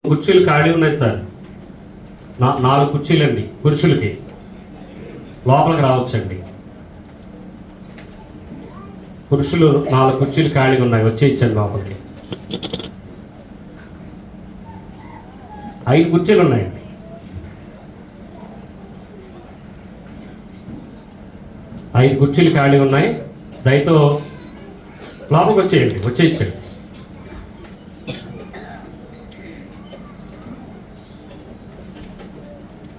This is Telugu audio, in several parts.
కుర్చీలు ఖాళీ ఉన్నాయి సార్. 4 కుర్చీలండి పురుషులకి. లోపలికి రావచ్చండి. పురుషులు 4 కుర్చీలు ఖాళీగా ఉన్నాయి, వచ్చి ఇచ్చండి లోపలికి. 5 కుర్చీలు ఉన్నాయండి. ఐదు కుర్చీలు ఖాళీ ఉన్నాయి. దయతో లోపలికి వచ్చేయండి, వచ్చి ఇచ్చండి.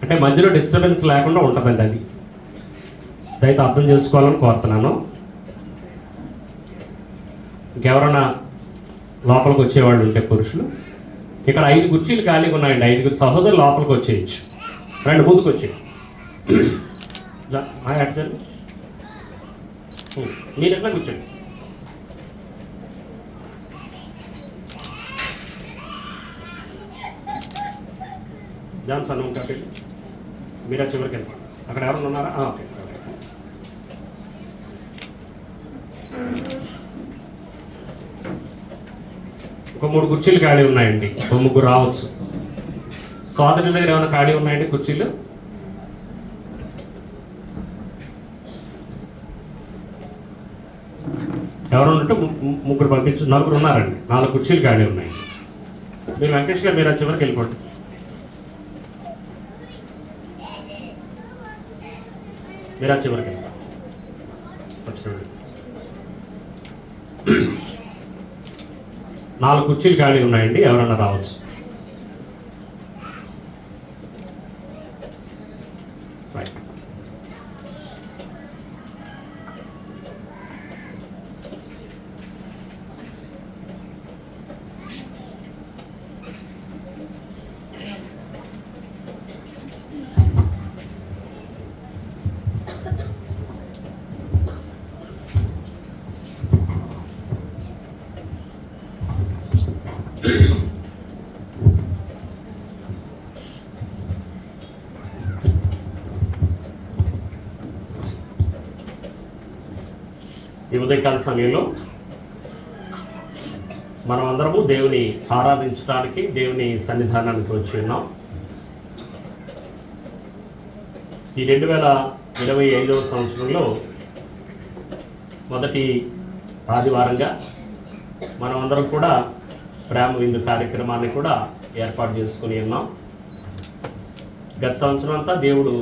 అంటే మధ్యలో డిస్టర్బెన్స్ లేకుండా ఉంటుందండి, అది దయతో అర్థం చేసుకోవాలని కోరుతున్నాను. ఇంకెవరైనా లోపలికి వచ్చేవాళ్ళు ఉంటే పురుషులు. ఇక్కడ 5 కుర్చీలు ఖాళీగా ఉన్నాయండి. 5 సహోదరులు లోపలికి వచ్చేయచ్చు. రండి, ముందుకు వచ్చేయండి. మీరు ఎట్లా కూర్చోండి. జాన్సన్ కాబట్టి మీరు చివరికి వెళ్ళిపోండి. అక్కడ ఎవరైనా ఉన్నారా? ఓకే. ఒక 3 కుర్చీలు ఖాళీ ఉన్నాయండి. ఒక 3 రావచ్చు. సోదరుల దగ్గర ఏమైనా ఖాళీ ఉన్నాయండి కుర్చీలు? ఎవరు ఉన్నట్టు 3 పంపించు. 4 ఉన్నారండి. 4 కుర్చీలు ఖాళీ ఉన్నాయి. మీరు వెంకటేష్ గారు మీరు చివరికి వెళ్ళిపోండి. మీరు చివరికి వెళ్ళిపోండి. 4 కుర్చీలు ఖాళీ ఉన్నాయండి. ఎవరన్నా రావచ్చు. ఈ ఉదయకాల సమయంలో మనం అందరము దేవుని ఆరాధించడానికి దేవుని సన్నిధానానికి వచ్చి ఉన్నాం. ఈ 2025వ సంవత్సరంలో మొదటి ఆదివారంగా మనం అందరం కూడా ప్రేమ విందు కార్యక్రమాన్ని కూడా ఏర్పాటు చేసుకుని ఉన్నాం. గత సంవత్సరం అంతా దేవుడు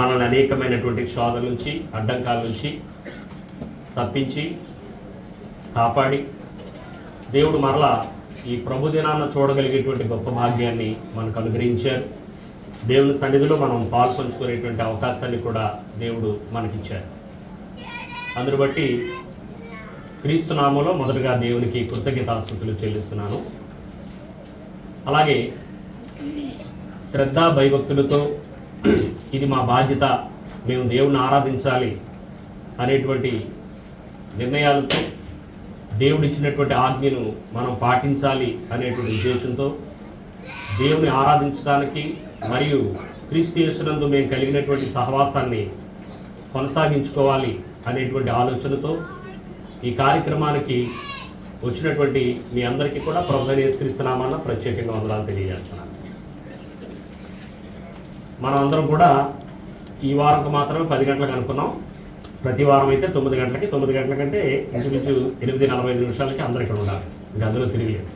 మనల్ని అనేకమైనటువంటి శోధల నుంచి, అడ్డంకాల నుంచి తప్పించి కాపాడి దేవుడు మరలా ఈ ప్రభు దినాన్న చూడగలిగేటువంటి గొప్ప భాగ్యాన్ని మనకు అనుగ్రహించారు. దేవుని సన్నిధిలో మనం పాల్పంచుకునేటువంటి అవకాశాన్ని కూడా దేవుడు మనకిచ్చారు. అందును బట్టి క్రీస్తు నామములో మొదటగా దేవునికి కృతజ్ఞతాస్తుతులు చెల్లిస్తున్నాను. అలాగే శ్రద్ధ భయభక్తులతో ఇది మా బాధ్యత, మేము దేవుని ఆరాధించాలి అనేటువంటి నిర్ణయాలతో దేవుడిచ్చినటువంటి ఆజ్ఞను మనం పాటించాలి అనేటువంటి ఉద్దేశంతో దేవుని ఆరాధించడానికి మరియు క్రీస్తు యేసునందు మేము కలిగినటువంటి సహవాసాన్ని కొనసాగించుకోవాలి అనేటువంటి ఆలోచనతో ఈ కార్యక్రమానికి వచ్చినటువంటి మీ అందరికీ కూడా ప్రభువైన యేసుక్రీస్తు నామమున ప్రత్యేకంగా వందనాలు తెలియజేస్తున్నాను. మనం అందరం కూడా ఈ వారంకు మాత్రమే 10 గంటలకు అనుకున్నాం. ప్రతి వారం అయితే 9 గంటలకి, 9 గంటల కంటే ఇంచుమించు 8:45 అందరూ ఇక్కడ ఉండాలి. ఇంకా అందులో తిరిగిలేదు.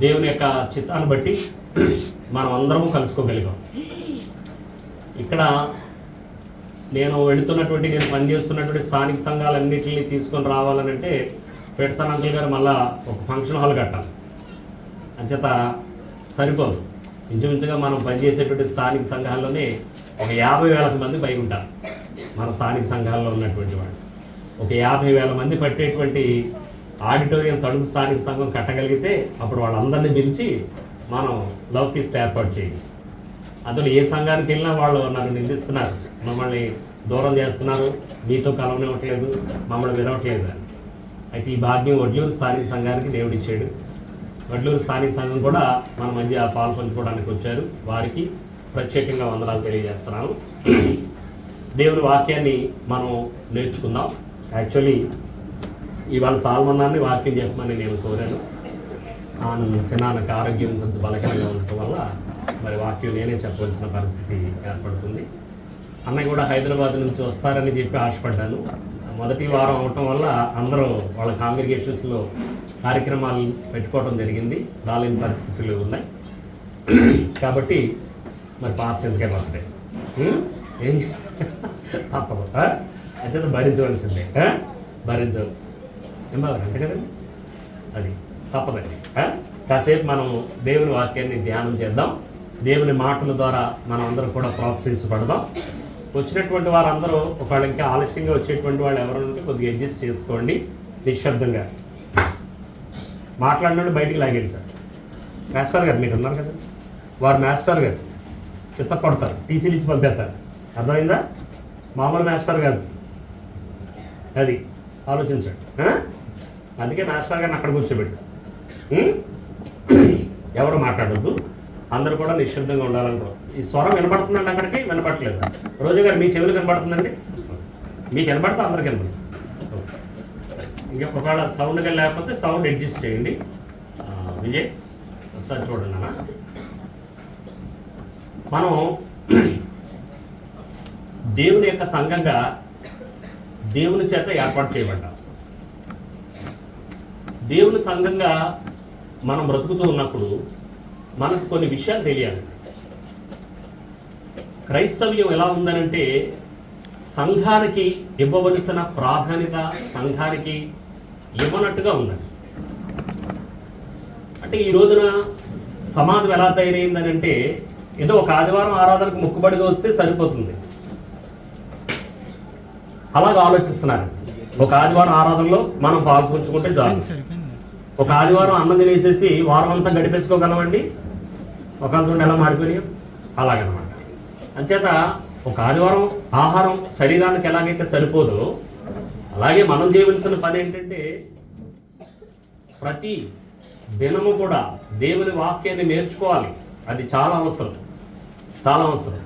దేవుని యొక్క చిత్తాన్ని బట్టి మనం అందరము కలుసుకోగలిగాం. ఇక్కడ నేను పనిచేస్తున్నటువంటి స్థానిక సంఘాలన్నింటినీ తీసుకొని రావాలనంటే పెట్సన్ అంకుల్ గారు మళ్ళీ ఒక ఫంక్షన్ హాల్ కట్టాలి. అంచేత సరిపోదు. ఇంచుమించుగా మనం పనిచేసేటువంటి స్థానిక సంఘాల్లోనే ఒక 50,000 మంది పైకి ఉంటారు. మన స్థానిక సంఘాల్లో ఉన్నటువంటి వాళ్ళు ఒక 50,000 మంది పట్టేటువంటి ఆడిటోరియం తడుపు స్థానిక సంఘం కట్టగలిగితే అప్పుడు వాళ్ళందరినీ పిలిచి మనం లవ్ ఫీస్ట్ ఏర్పాటు చేయాలి. అందులో ఏ సంఘానికి వెళ్ళినా వాళ్ళు నన్ను నిందిస్తున్నారు, మమ్మల్ని దూరం చేస్తున్నారు, మీతో కలవనివ్వట్లేదు, మమ్మల్ని వినవట్లేదు అని. అయితే ఈ భాగ్యం వడ్లూరు స్థానిక సంఘానికి దేవుడిచ్చాడు. వడ్లూరు స్థానిక సంఘం కూడా మన మధ్య పాల్పంచుకోవడానికి వచ్చారు. వారికి ప్రత్యేకంగా వందనాలు తెలియజేస్తున్నాను. దేవుని వాక్యాన్ని మనం నేర్చుకుందాం. యాక్చువల్లీ ఇవాళ సాల్మన్నాన్ని వాక్యం చెప్పమని నేను కోరాను. చిన్నాన్నకి ఆరోగ్యం కొంచెం బలహీనంగా ఉండటం వల్ల మరి వాక్యం నేనే చెప్పవలసిన పరిస్థితి ఏర్పడుతుంది. అన్నయ్య కూడా హైదరాబాద్ నుంచి వస్తారని చెప్పి ఆశపడ్డాను. మొదటి వారం అవటం వల్ల అందరూ వాళ్ళ కాంగ్రిగేషన్స్లో కార్యక్రమాలు పెట్టుకోవడం జరిగింది, రాలేని పరిస్థితులు ఉన్నాయి. కాబట్టి మరి పార్ట్స్ ఎందుకే పడతాయి, ఏం తప్పదు, అయితే భరించవలసిందే, భరించవు ఏం బాగా అంతే కదండి, అది తప్పదండి. కాసేపు మనం దేవుని వాక్యాన్ని ధ్యానం చేద్దాం. దేవుని మాటల ద్వారా మనం అందరం కూడా ప్రోత్సహించబడదాం. వచ్చినటువంటి వారందరూ ఒకవేళ ఇంకా ఆలస్యంగా వచ్చేటువంటి వాళ్ళు ఎవరు ఉంటే కొద్దిగా అడ్జస్ట్ చేసుకోండి. నిశ్శబ్దంగా మాట్లాడినట్టు బయటికి లాగేది. మాస్టర్ గారు మీరు ఉన్నారు కదా, వారు మాస్టర్ గారు చిత్త కొడతారు, టీసీలు ఇచ్చి పంపేస్తారు. అర్థమైందా? మామూలు మాస్టర్ గారు అది ఆలోచించండి. అందుకే మాస్టర్ గారిని అక్కడ కూర్చోబెట్టు. ఎవరు మాట్లాడద్దు, అందరూ కూడా నిశ్శబ్దంగా ఉండాలంటారు. ఈ స్వరం వినపడుతుందండి, అక్కడికి వినపడలేదు. రోజు గారు మీ చెవులు కనపడుతుందండి, మీకు వినపడితే అందరికి వినపడుతుంది. ఇంకా ఒకవేళ సౌండ్గా లేకపోతే సౌండ్ అడ్జస్ట్ చేయండి. విజయ్ ఒకసారి చూడండి అన్న. మనం దేవుని యొక్క సంఘంగా దేవుని చేత ఏర్పాటు చేయబడ్డాం. దేవుని సంఘంగా మనం బ్రతుకుతూ ఉన్నప్పుడు మనకు కొన్ని విషయాలు తెలియాలి. క్రైస్తవ్యం ఎలా ఉందనంటే సంఘానికి ఇవ్వవలసిన ప్రాధాన్యత సంఘానికి ఇవ్వనట్టుగా ఉందండి. అంటే ఈ రోజున సమాజం ఎలా తయారైందనంటే ఏదో ఒక ఆదివారం ఆరాధనకు మొక్కుబడిగా వస్తే సరిపోతుంది, అలాగా ఆలోచిస్తున్నారు. ఒక ఆదివారం ఆరాధనలో మనం పాల్పంచుకుంటే చాలు. ఒక ఆదివారం అన్నం తినేసేసి వారం అంతా గడిపేసుకోగలమండి. ఒక అంతా ఎలా మాడిపోయాం అలాగనమాట. అంచేత ఒక ఆదివారం ఆహారం శరీరానికి ఎలాగైతే సరిపోదో అలాగే మనం చేయవలసిన పని ఏంటంటే ప్రతి దినము కూడా దేవుని వాక్యాన్ని నేర్చుకోవాలి. అది చాలా అవసరం, చాలా అవసరం.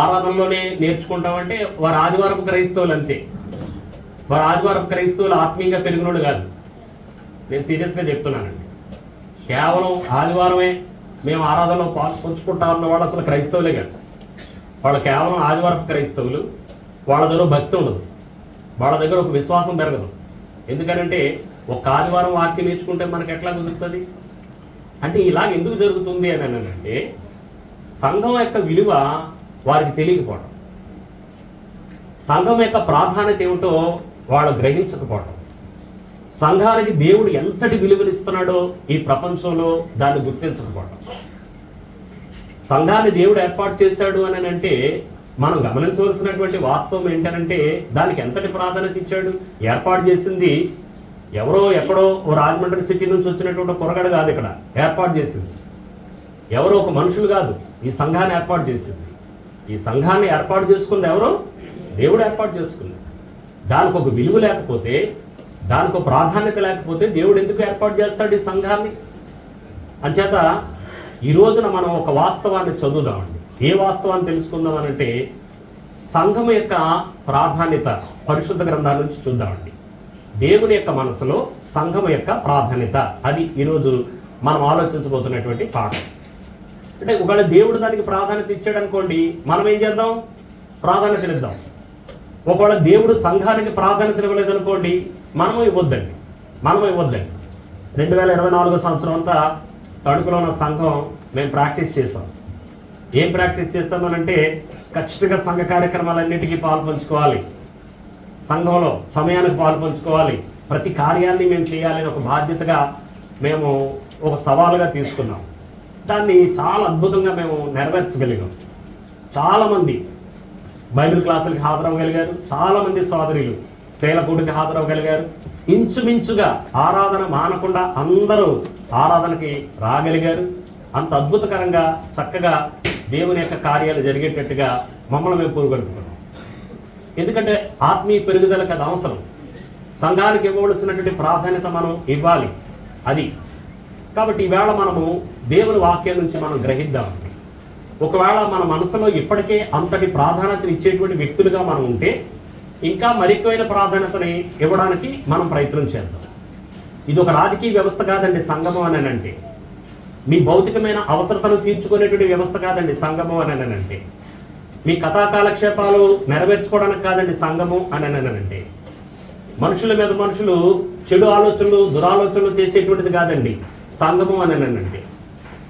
ఆరాధనలోనే నేర్చుకుంటామంటే వారు ఆదివారం క్రైస్తవులు అంతే. వారు ఆదివారం క్రైస్తవులు ఆత్మీయంగా పెరిగినోడు కాదు. నేను సీరియస్గా చెప్తున్నానండి. కేవలం ఆదివారమే మేము ఆరాధనలో పంచుకుంటా ఉన్న వాళ్ళు అసలు క్రైస్తవులే కాదు. వాళ్ళు కేవలం ఆదివారం క్రైస్తవులు. వాళ్ళ దగ్గర భక్తి ఉండదు, వాళ్ళ దగ్గర ఒక విశ్వాసం పెరగదు. ఎందుకనంటే ఒక ఆదివారం వాక్యం నేర్చుకుంటే మనకు ఎట్లా కుదురుతుంది అంటే ఇలాగ ఎందుకు జరుగుతుంది అని అంటే సంఘం యొక్క విలువ వారికి తెలియకపోవడం, సంఘం యొక్క ప్రాధాన్యత ఏమిటో వాళ్ళు గ్రహించకపోవడం, సంఘానికి దేవుడు ఎంతటి విలువనిస్తున్నాడో ఈ ప్రపంచంలో దాన్ని గుర్తించకపోవడం. సంఘాన్ని దేవుడు ఏర్పాటు చేశాడు అని అంటే మనం గమనించవలసినటువంటి వాస్తవం ఏంటంటే దానికి ఎంతటి ప్రాధాన్యత ఇచ్చాడు. ఏర్పాటు చేసింది ఎవరో ఎక్కడో ఓ రాజమండ్రి సిటీ నుంచి వచ్చినటువంటి పొరగడ కాదు. ఇక్కడ ఏర్పాటు చేసింది ఎవరో ఒక మనుషులు కాదు, ఈ సంఘాన్ని ఏర్పాటు చేసింది. ఈ సంఘాన్ని ఏర్పాటు చేసుకుంది ఎవరో? దేవుడు ఏర్పాటు చేసుకుంది. దానికి ఒక విలువ లేకపోతే, దానికి ఒక ప్రాధాన్యత లేకపోతే దేవుడు ఎందుకు ఏర్పాటు చేస్తాడు ఈ సంఘాన్ని? అంచేత ఈ రోజున మనం ఒక వాస్తవాన్ని చదువుదామండి. ఏ వాస్తవాన్ని తెలుసుకుందాం అనంటే సంఘం యొక్క ప్రాధాన్యత పరిశుద్ధ గ్రంథాల నుంచి చూద్దామండి. దేవుని యొక్క మనసులో సంఘం యొక్క ప్రాధాన్యత, అది ఈరోజు మనం ఆలోచించబోతున్నటువంటి పాఠం. అంటే ఒకవేళ దేవుడు దానికి ప్రాధాన్యత ఇచ్చాడు అనుకోండి, మనం ఏం చేద్దాం? ప్రాధాన్యత ఇద్దాం. ఒకవేళ దేవుడు సంఘానికి ప్రాధాన్యత ఇవ్వలేదనుకోండి, మనము ఇవ్వద్దండి. 2024 సంవత్సరం అంతా తణుకులో ఉన్న సంఘం మేము ప్రాక్టీస్ చేసాం. ఏం ప్రాక్టీస్ చేస్తామనంటే ఖచ్చితంగా సంఘ కార్యక్రమాలన్నిటికీ పాల్పంచుకోవాలి, సంఘంలో సమయానికి పాల్పంచుకోవాలి, ప్రతి కార్యాన్ని మేము చేయాలని ఒక బాధ్యతగా మేము ఒక సవాలుగా తీసుకున్నాం. దాన్ని చాలా అద్భుతంగా మేము నెరవేర్చగలిగాం. చాలామంది బైబిల్ క్లాసులకి హాజరవ్వగలిగారు, చాలామంది సోదరులు స్త్రీల కూడికి హాజరవ్వగలిగారు. ఇంచుమించుగా ఆరాధన మానకుండా అందరూ ఆరాధనకి రాగలిగారు. అంత అద్భుతకరంగా చక్కగా దేవుని యొక్క కార్యాలు జరిగేటట్టుగా మమ్మల్ని మేము పూరుగలుగుతున్నాం. ఎందుకంటే ఆత్మీయ పెరుగుదలకు అది అవసరం. సంఘానికి ఇవ్వవలసినటువంటి ప్రాధాన్యత మనం ఇవ్వాలి. అది కాబట్టి ఈవేళ మనము దేవుని వాక్యం నుంచి మనం గ్రహిద్దాం. ఒకవేళ మన మనసులో ఇప్పటికే అంతటి ప్రాధాన్యతను ఇచ్చేటువంటి వ్యక్తులుగా మనం ఉంటే ఇంకా మరికొయిన ప్రాధాన్యతని ఇవ్వడానికి మనం ప్రయత్నం చేద్దాం. ఇది ఒక రాజకీయ వ్యవస్థ కాదండి సంఘము అని అంటే. మీ భౌతికమైన అవసరతను తీర్చుకునేటువంటి వ్యవస్థ కాదండి సంఘము అని అంటే. మీ కథాకాలక్షేపాలు నెరవేర్చుకోవడానికి కాదండి సంఘము అని అంటే. మనుషుల మీద మనుషులు చెడు ఆలోచనలు దురాలోచనలు చేసేటువంటిది కాదండి సంఘము అని అంటే.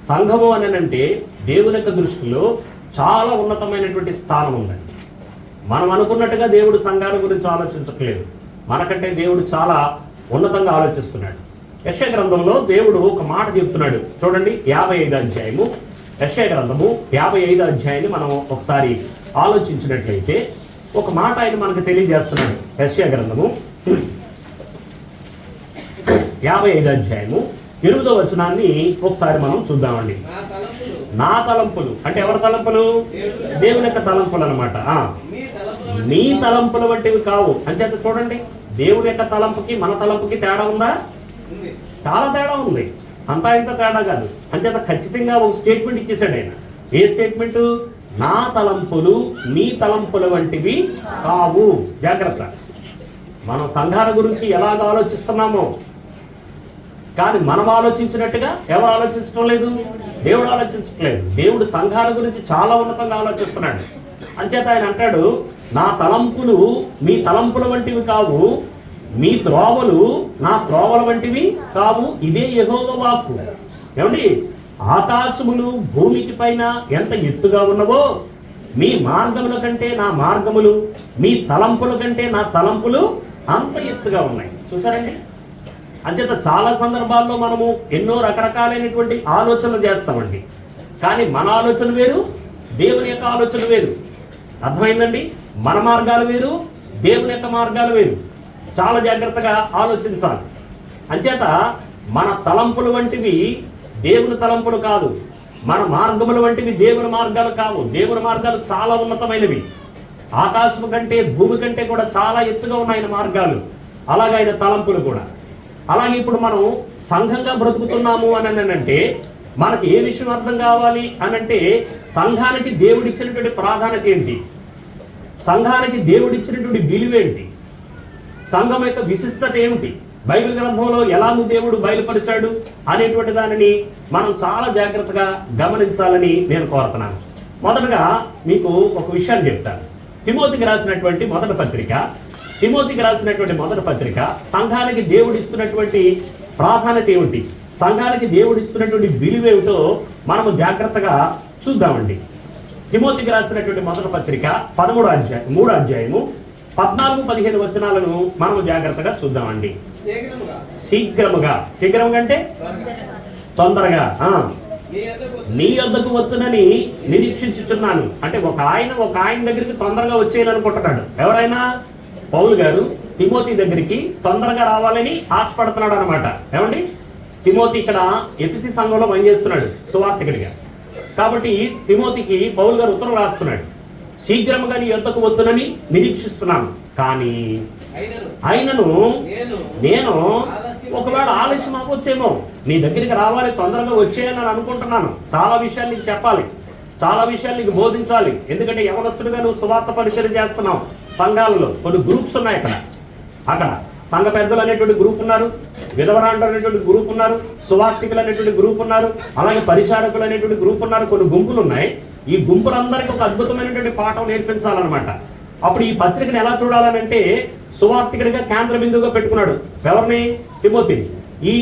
సంఘము అని అంటే దేవుని యొక్క దృష్టిలో చాలా ఉన్నతమైనటువంటి స్థానం ఉందండి. మనం అనుకున్నట్టుగా దేవుడు సంఘాల గురించి ఆలోచించట్లేదు. మనకంటే దేవుడు చాలా ఉన్నతంగా ఆలోచిస్తున్నాడు. యెషయా గ్రంథంలో దేవుడు ఒక మాట చెప్తున్నాడు చూడండి. 55వ అధ్యాయము, యెషయా గ్రంథము 55వ అధ్యాయాన్ని మనం ఒకసారి ఆలోచించినట్లయితే ఒక మాట ఆయన మనకు తెలియజేస్తున్నాడు. యెషయా గ్రంథము 55వ అధ్యాయము 8వ వచనాన్ని ఒకసారి మనం చూద్దామండి. నా తలంపులు అంటే ఎవరి తలంపులు? దేవుని యొక్క తలంపులు అనమాట. మీ తలంపుల వంటివి కావు. అంచేత చూడండి, దేవుని యొక్క తలంపుకి మన తలంపుకి తేడా ఉందా? చాలా తేడా ఉంది. అంతా ఇంత తేడా కాదు. అంచేత ఖచ్చితంగా ఒక స్టేట్మెంట్ ఇచ్చేసాడు ఆయన. ఏ స్టేట్మెంట్? నా తలంపులు మీ తలంపుల వంటివి కావు. జాగ్రత్త. మనం సంఘాల గురించి ఎలాగ ఆలోచిస్తున్నామో కానీ మనం ఆలోచించినట్టుగా ఎవరు ఆలోచించడం లేదు? దేవుడు ఆలోచించట్లేదు. దేవుడు సంఘాల గురించి చాలా ఉన్నతంగా ఆలోచిస్తున్నాడు. అంచేత ఆయన అంటాడు, నా తలంపులు మీ తలంపుల వంటివి కావు, మీ త్రోవలు నా త్రోవల వంటివి కావు. ఇదే యెహోవా వాక్కు. ఏమండి? ఆకాశములు భూమికి పైన ఎంత ఎత్తుగా ఉన్నవో మీ మార్గముల కంటే నా మార్గములు, మీ తలంపుల కంటే నా తలంపులు అంత ఎత్తుగా ఉన్నాయి. చూసారండి? అంచేత చాలా సందర్భాల్లో మనము ఎన్నో రకరకాలైనటువంటి ఆలోచనలు చేస్తామండి. కానీ మన ఆలోచన వేరు, దేవుని యొక్క ఆలోచన వేరు. అర్థమైందండి? మన మార్గాలు వేరు, దేవుని యొక్క మార్గాలు వేరు. చాలా జాగ్రత్తగా ఆలోచించాలి. అంచేత మన తలంపులు వంటివి దేవుని తలంపులు కాదు, మన మార్గముల వంటివి దేవుని మార్గాలు కావు. దేవుని మార్గాలు చాలా ఉన్నతమైనవి. ఆకాశం కంటే భూమి కంటే కూడా చాలా ఎత్తుగా ఉన్నాయి ఆయన మార్గాలు. అలాగే ఆయన తలంపులు కూడా. అలాగే ఇప్పుడు మనం సంఘంగా బ్రతుకుతున్నాము అని అంటే మనకి ఏ విషయం అర్థం కావాలి అనంటే సంఘానికి దేవుడిచ్చినటువంటి ప్రాధాన్యత ఏంటి, సంఘానికి దేవుడిచ్చినటువంటి విలువేంటి, సంఘం యొక్క విశిష్టత ఏమిటి, బైబిల్ గ్రంథంలో ఎలాగూ దేవుడు బయలుపరిచాడు అనేటువంటి దానిని మనం చాలా జాగ్రత్తగా గమనించాలని నేను కోరుతున్నాను. మొదటగా మీకు ఒక విషయాన్ని చెప్తాను. తిమోతికి రాసినటువంటి మొదటి పత్రిక సంఘానికి దేవుడు ఇస్తున్నటువంటి ప్రాధాన్యత ఏమిటి, సంఘానికి దేవుడు ఇస్తున్నటువంటి విలువేమిటో మనము జాగ్రత్తగా చూద్దామండి. తిమోతికి రాసినటువంటి మొదటి పత్రిక 3వ అధ్యాయము 14-15 వచనాలను మనము జాగ్రత్తగా చూద్దామండి. శీఘ్రముగా అంటే తొందరగా నీ యొద్దకు వస్తునని నిరీక్షించుచున్నాను. అంటే ఒక ఆయన దగ్గరికి తొందరగా వచ్చేయాలనుకుంటున్నాడు. ఎవరైనా? పౌలు గారు తిమోతి దగ్గరికి తొందరగా రావాలని ఆశపడుతున్నాడు అనమాట. ఏమండి? తిమోతి ఇక్కడ ఎఫెసీ సంఘంలో పనిచేస్తున్నాడు సువార్తికుడిగా. కాబట్టి తిమోతికి పౌలు గారు ఉత్తరం రాస్తున్నాడు. శీఘ్రముగా నీ యొద్దకు వద్దునని నిరీక్షిస్తున్నాను, కానీ అయినను నేను ఒకవేళ ఆలస్యం అవ్వచ్చేమో, నీ దగ్గరికి రావాలి, తొందరగా వచ్చేయాలని అనుకుంటున్నాను. చాలా విషయాలు నీకు చెప్పాలి, చాలా విషయాలు నీకు బోధించాలి. ఎందుకంటే యవనస్తుడిగా నువ్వు సువార్త పరిచయం చేస్తున్నావు. సంఘాలలో కొన్ని గ్రూప్స్ ఉన్నాయి. అక్కడ సంఘ పెద్దలు అనేటువంటి గ్రూప్ ఉన్నారు, విధవరాండు అనేటువంటి గ్రూప్ ఉన్నారు, సువార్తికులు అనేటువంటి గ్రూప్ ఉన్నారు, అలాగే పరిచారకులు అనేటువంటి గ్రూప్ ఉన్నారు. కొన్ని గుంపులు ఉన్నాయి. ఈ గుంపులందరికీ ఒక అద్భుతమైనటువంటి పాఠం నేర్పించాలన్నమాట. అప్పుడు ఈ పత్రికను ఎలా చూడాలనంటే సువార్తికుడిగా కేంద్ర బిందువుగా పెట్టుకున్నాడు. ఎవరిని? తిమోతిని. ఈ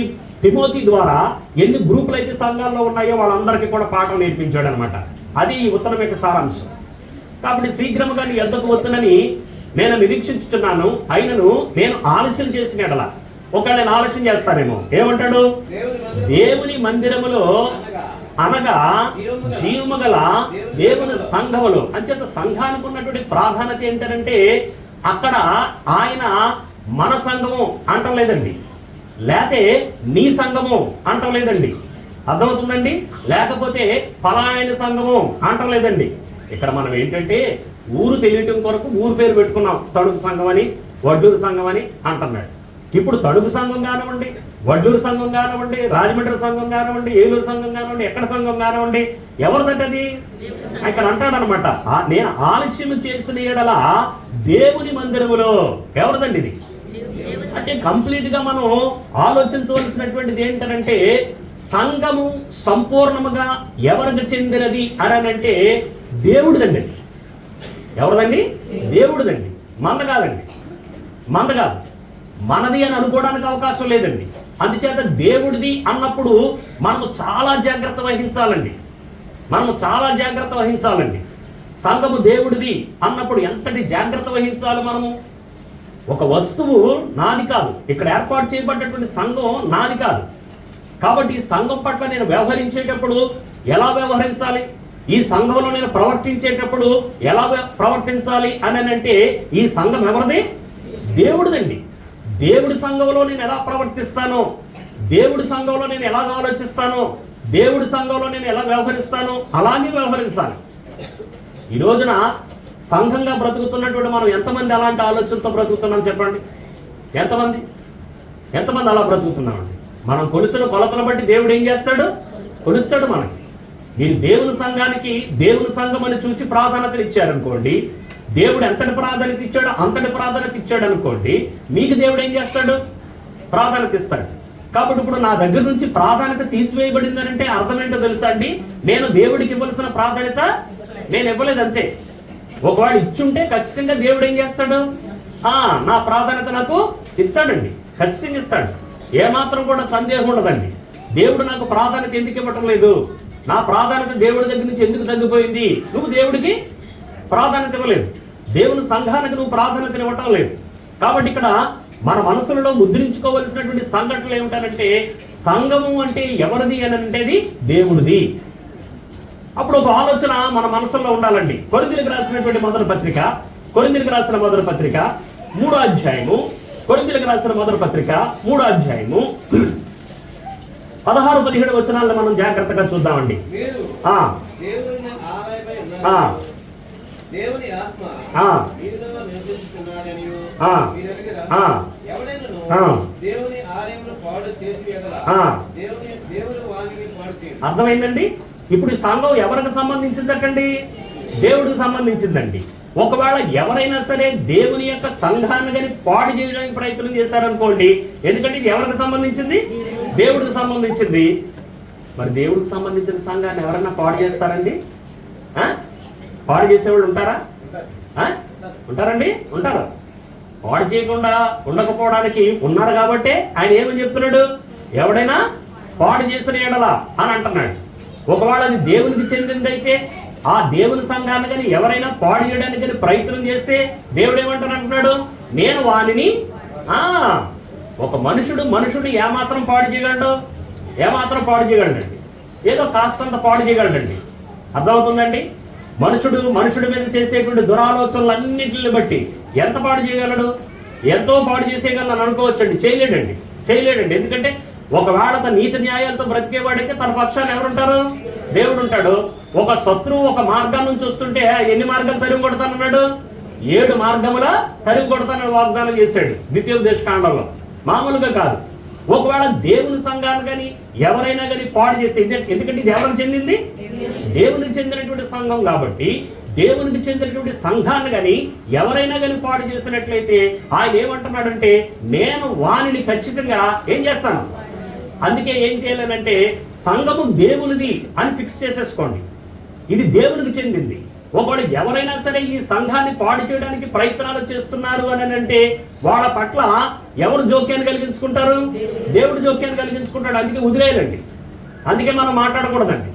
తిమోతి ద్వారా ఎన్ని గ్రూపులు అయితే సంఘాల్లో ఉన్నాయో వాళ్ళందరికీ కూడా పాఠం నేర్పించాడు అనమాట. అది ఈ ఉత్తరం యొక్క సారాంశం. కాబట్టి శీఘ్రముగా నీ యొద్దకు వస్తునని నేను నిరీక్షించుచున్నాను, అయినను నేను ఆలస్యం చేసిన ఎడల, ఒకవేళ నేను ఆలస్యం చేస్తానేమో, ఏమంటాడు? దేవుని మందిరములో అనగా జీవము గల దేవుని సంఘములో. అంచేత సంఘానికి ఉన్నటువంటి ప్రాధాన్యత ఏంటంటే అక్కడ ఆయన మన సంఘము అంటలేదండి, లేకపోతే నీ సంఘము అంటలేదండి. అర్థమవుతుందండి? లేకపోతే ఫలాయన సంఘము అంటలేదండి. ఇక్కడ మనం ఏంటంటే ఊరు తెలియటం కొరకు ఊరు పేరు పెట్టుకున్నాం. తణుకు సంఘం అని, వడ్డూరు సంఘం అని అంటున్నాడు. ఇప్పుడు తణుకు సంఘం కానివ్వండి, వడ్డూరు సంఘం కానివ్వండి, రాజమండ్రి సంఘం కానివ్వండి, ఏలూరు సంఘం కానివ్వండి, ఎక్కడ సంఘం కానివ్వండి, ఎవరిదంటది? ఇక్కడ అంటాడనమాట, నేను ఆలస్యం చేసిన ఎడల దేవుని మందిరములో. ఎవరిదండి ఇది? అంటే కంప్లీట్గా మనం ఆలోచించవలసినటువంటిది ఏంటంటే సంఘము సంపూర్ణముగా ఎవరికి చెందినది అని అంటే దేవుడిదండి. ఎవరిదండి? దేవుడిదండి. మంద కాదండి, మంద కాదు, మనది అని అనుకోవడానికి అవకాశం లేదండి. అందుచేత దేవుడిది అన్నప్పుడు మనము చాలా జాగ్రత్త వహించాలండి. సంఘము దేవుడిది అన్నప్పుడు ఎంతటి జాగ్రత్త వహించాలి మనము? ఒక వస్తువు నాది కాదు, ఇక్కడ ఏర్పాటు చేయబడ్డటువంటి సంఘం నాది కాదు. కాబట్టి ఈ సంఘం పట్ల నేను వ్యవహరించేటప్పుడు ఎలా వ్యవహరించాలి, ఈ సంఘంలో నేను ప్రవర్తించేటప్పుడు ఎలా ప్రవర్తించాలి అని అంటే ఈ సంఘం ఎవరిది? దేవుడిదండి. దేవుడి సంఘంలో నేను ఎలా ప్రవర్తిస్తానో, దేవుడి సంఘంలో నేను ఎలా ఆలోచిస్తానో, దేవుడి సంఘంలో నేను ఎలా వ్యవహరిస్తానో అలాగే వ్యవహరించాలి. ఈ రోజున సంఘంగా బ్రతుకుతున్నటువంటి మనం ఎంతమంది అలాంటి ఆలోచనతో బ్రతుకుతున్నాం చెప్పండి? ఎంతమంది అలా బ్రతుకుతున్నామండి? మనం కొలిచిన కొలతను బట్టి దేవుడు ఏం చేస్తాడు? కొలుస్తాడు మనకి. మీరు దేవుని సంఘానికి దేవుని సంఘం అని చూసి ప్రాధాన్యత ఇచ్చారనుకోండి, దేవుడు ఎంతటి ప్రాధాన్యత ఇచ్చాడో అంతటి ప్రాధాన్యత ఇచ్చాడు అనుకోండి, మీకు దేవుడు ఏం చేస్తాడు? ప్రాధాన్యత ఇస్తాడు. కాబట్టి ఇప్పుడు నా దగ్గర నుంచి ప్రాధాన్యత తీసివేయబడిందని అంటే అర్థం ఏంటో తెలుసా అండి? నేను దేవుడికి ఇవ్వాల్సిన ప్రాధాన్యత నేను ఇవ్వలేదు అంతే. ఒకవాడు ఇచ్చుంటే ఖచ్చితంగా దేవుడు ఏం చేస్తాడు? నా ప్రాధాన్యత నాకు ఇస్తాడండి, ఖచ్చితంగా ఇస్తాడు. ఏమాత్రం కూడా సందేహం ఉండదండి. దేవుడు నాకు ప్రాధాన్యత ఎందుకు ఇవ్వటం లేదు, నా ప్రాధాన్యత దేవుడి దగ్గర నుంచి ఎందుకు తగ్గిపోయింది? నువ్వు దేవుడికి ప్రాధాన్యత ఇవ్వలేదు, దేవుని సంఘానికి నువ్వు ప్రాధాన్యత ఇవ్వటం లేదు. కాబట్టి ఇక్కడ మన మనసులలో ముద్రించుకోవలసినటువంటి సంఘటనలు ఏమిటంటే సంఘము అంటే ఎవరిది అని అంటేది దేవుడిది. అప్పుడు ఒక ఆలోచన మన మనసులో ఉండాలండి. కొరింథీయులకు రాసినటువంటి మొదటి పత్రిక 3వ అధ్యాయము, కొరింథీయులకు రాసిన మొదటి పత్రిక 3వ అధ్యాయము 16-17 వచనాలను మనం జాగ్రత్తగా చూద్దామండి. దేవుని ఆత్మ మీలో నివసించుచున్నాడని ఎవడైనా దేవుని ఆలయమును పాడు చేసి దేవుని వాణిని పాడు చేయడు. అర్థమైందండి? ఇప్పుడు ఈ సంఘం ఎవరికి సంబంధించిందటండి? దేవుడికి సంబంధించిందండి. ఒకవేళ ఎవరైనా సరే దేవుని యొక్క సంఘాన్ని కానీ పాడు చేయడానికి ప్రయత్నం చేశారనుకోండి, ఎందుకంటే ఇది ఎవరికి సంబంధించింది? దేవుడికి సంబంధించింది. మరి దేవుడికి సంబంధించిన సంఘాన్ని ఎవరైనా పాడు చేస్తారండి? పాడు చేసేవాళ్ళు ఉంటారా? ఉంటారండి? ఉంటారు. పాడు చేయకుండా ఉండకపోవడానికి ఉన్నారు కాబట్టి ఆయన ఏమని చెప్తున్నాడు? ఎవడైనా పాడు చేసిన ఎడల అని అంటున్నాడు. ఒకవేళ అది దేవునికి చెందిందైతే ఆ దేవుని సంఘాన్ని కానీ ఎవరైనా పాడు చేయడానికి కానీ ప్రయత్నం చేస్తే దేవుడు ఏమంటానంటున్నాడు? నేను వానిని ఒక మనుషుడు ఏమాత్రం పాడు చేయగలడు? ఏమాత్రం పాడు చేయగలడండి? ఏదో కాస్తంత పాడు చేయగలడండి. అర్థమవుతుందండి? మనుషుడి మీద చేసేటువంటి దురాలోచనలన్నింటిని బట్టి ఎంత పాడు చేయగలడు? ఎంతో పాడు చేసేయగలను అనుకోవచ్చండి. చేయలేడండి. ఎందుకంటే ఒకవేళ తన నీతి న్యాయాలతో బ్రతికేవాడికి తన పక్షాన్ని ఎవరుంటారు? దేవుడు ఉంటాడు. ఒక శత్రువు ఒక మార్గం నుంచి వస్తుంటే ఎన్ని మార్గాలు తరిమి కొడతానన్నాడు? 7 మార్గముల తరిమి కొడతానని వాగ్దానం చేశాడు ద్వితీయోపదేశకాండంలో. మామూలుగా కాదు. ఒకవేళ దేవుని సంఘాన్ని కానీ ఎవరైనా కానీ పాడు చేస్తే, ఎందుకంటే ఇది ఎవరికి చెందింది? దేవునికి చెందినటువంటి సంఘం కాబట్టి దేవునికి చెందినటువంటి సంఘాన్ని కానీ ఎవరైనా కానీ పాడు చేసినట్లయితే ఆయన ఏమంటున్నాడంటే నేను వానిని ఖచ్చితంగా ఏం చేస్తాను. అందుకే ఏం చేయాలనంటే సంఘము దేవునిది అని ఫిక్స్ చేసేసుకోండి. ఇది దేవునికి చెందింది. ఒకవేళ ఎవరైనా సరే ఈ సంఘాన్ని పాడు చేయడానికి ప్రయత్నాలు చేస్తున్నారు అని అంటే వాళ్ళ పట్ల ఎవరు జోక్యాన్ని కలిగించుకుంటారు? దేవుడు జోక్యాన్ని కలిగించుకుంటాడు. అందుకే వదిలేయాలండి. అందుకే మనం మాట్లాడకూడదండి.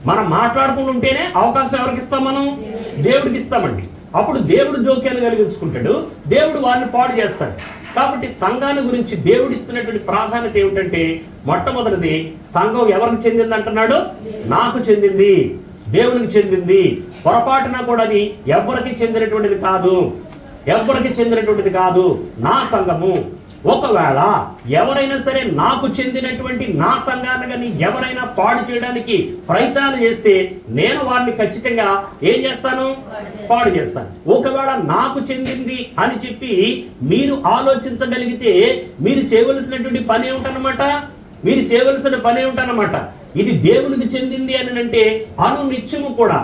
మనం మాట్లాడుకుంటూ ఉంటేనే అవకాశం ఎవరికి ఇస్తాం? మనం దేవుడికి ఇస్తామండి. అప్పుడు దేవుడు జోక్యాన్ని కలిగించుకుంటాడు, దేవుడు వారిని పాడు చేస్తాడు. కాబట్టి సంఘాన్ని గురించి దేవుడు ఇస్తున్నటువంటి ప్రాధాన్యత ఏమిటంటే మొట్టమొదటిది సంఘం ఎవరికి చెందింది అంటున్నాడు? నాకు చెందింది, దేవునికి చెందింది. పొరపాటున కూడా అది ఎవరికి చెందినటువంటిది కాదు, నా సంఘము. ఒకవేళ ఎవరైనా సరే నాకు చెందినటువంటి నా సంఘాన్ని కానీ ఎవరైనా పాడు చేయడానికి ప్రయత్నాలు చేస్తే నేను వారిని ఖచ్చితంగా ఏం చేస్తాను? పాడు చేస్తాను. ఒకవేళ నాకు చెందింది అని చెప్పి మీరు ఆలోచించగలిగితే మీరు చేయవలసినటువంటి పని ఏమిటన్నమాట? ఇది దేవునికి చెందింది అని అంటే అనునిత్యము కూడా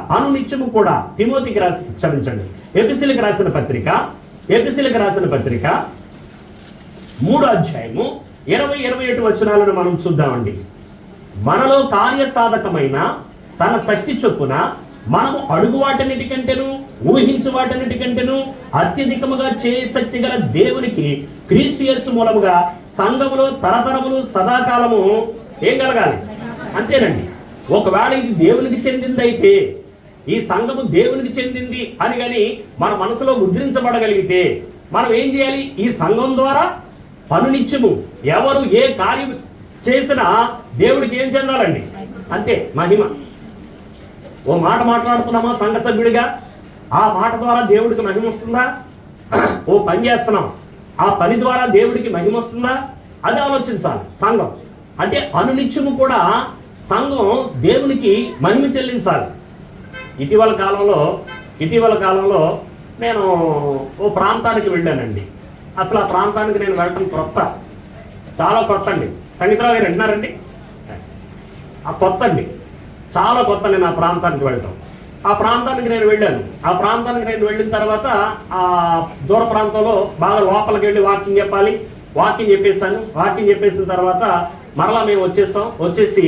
ఎఫెసీయులకు రాసిన పత్రిక ఎఫెసీయులకు రాసిన పత్రిక 3వ అధ్యాయము 20-21 వచనాలను మనం చూద్దామండి. మనలో కార్యసాధకమైన తన శక్తి చొప్పున మనము అడుగు వాటన్నిటికంటేను ఊహించు వాటన్నిటికంటేను అత్యధికముగా చేయ శక్తి గల దేవునికి క్రీస్తు యేసు మూలముగా సంఘములో తరతరములు సదాకాలము ఏం కలగాలి? అంతేనండి. ఒకవేళ ఇది దేవునికి చెందిందైతే, ఈ సంఘము దేవునికి చెందింది అని కానీ మన మనసులో ముద్రించబడగలిగితే మనం ఏం చేయాలి? ఈ సంఘం ద్వారా పనునిత్యము ఎవరు ఏ కార్యం చేసినా దేవుడికి ఏం చెందాలండి? అంతే, మహిమ. ఓ మాట మాట్లాడుతున్నామా సంఘ సభ్యుడిగా, ఆ మాట ద్వారా దేవుడికి మహిమ వస్తుందా? ఓ పని చేస్తున్నాం, ఆ పని ద్వారా దేవుడికి మహిమ వస్తుందా? అది ఆలోచించాలి. సంఘం అంటే అనునిత్యము కూడా సంఘం దేవునికి మహిమ చెల్లించాలి. ఇటీవల కాలంలో నేను ఓ ప్రాంతానికి వెళ్ళానండి. అసలు ఆ ప్రాంతానికి నేను వెళ్ళటం కొత్త, చాలా కొత్త అండి. సంగీతరావు గారు వింటున్నారండి? ఆ కొత్త అండి, చాలా కొత్త నేను ఆ ప్రాంతానికి వెళ్ళటం. ఆ ప్రాంతానికి నేను వెళ్ళాను. ఆ ప్రాంతానికి నేను వెళ్ళిన తర్వాత ఆ దూర ప్రాంతంలో బాగా లోపలికి వెళ్ళి వాకింగ్ చెప్పాలి. వాకింగ్ చెప్పేసాను. వాకింగ్ చెప్పేసిన తర్వాత మరలా మేము వచ్చేసి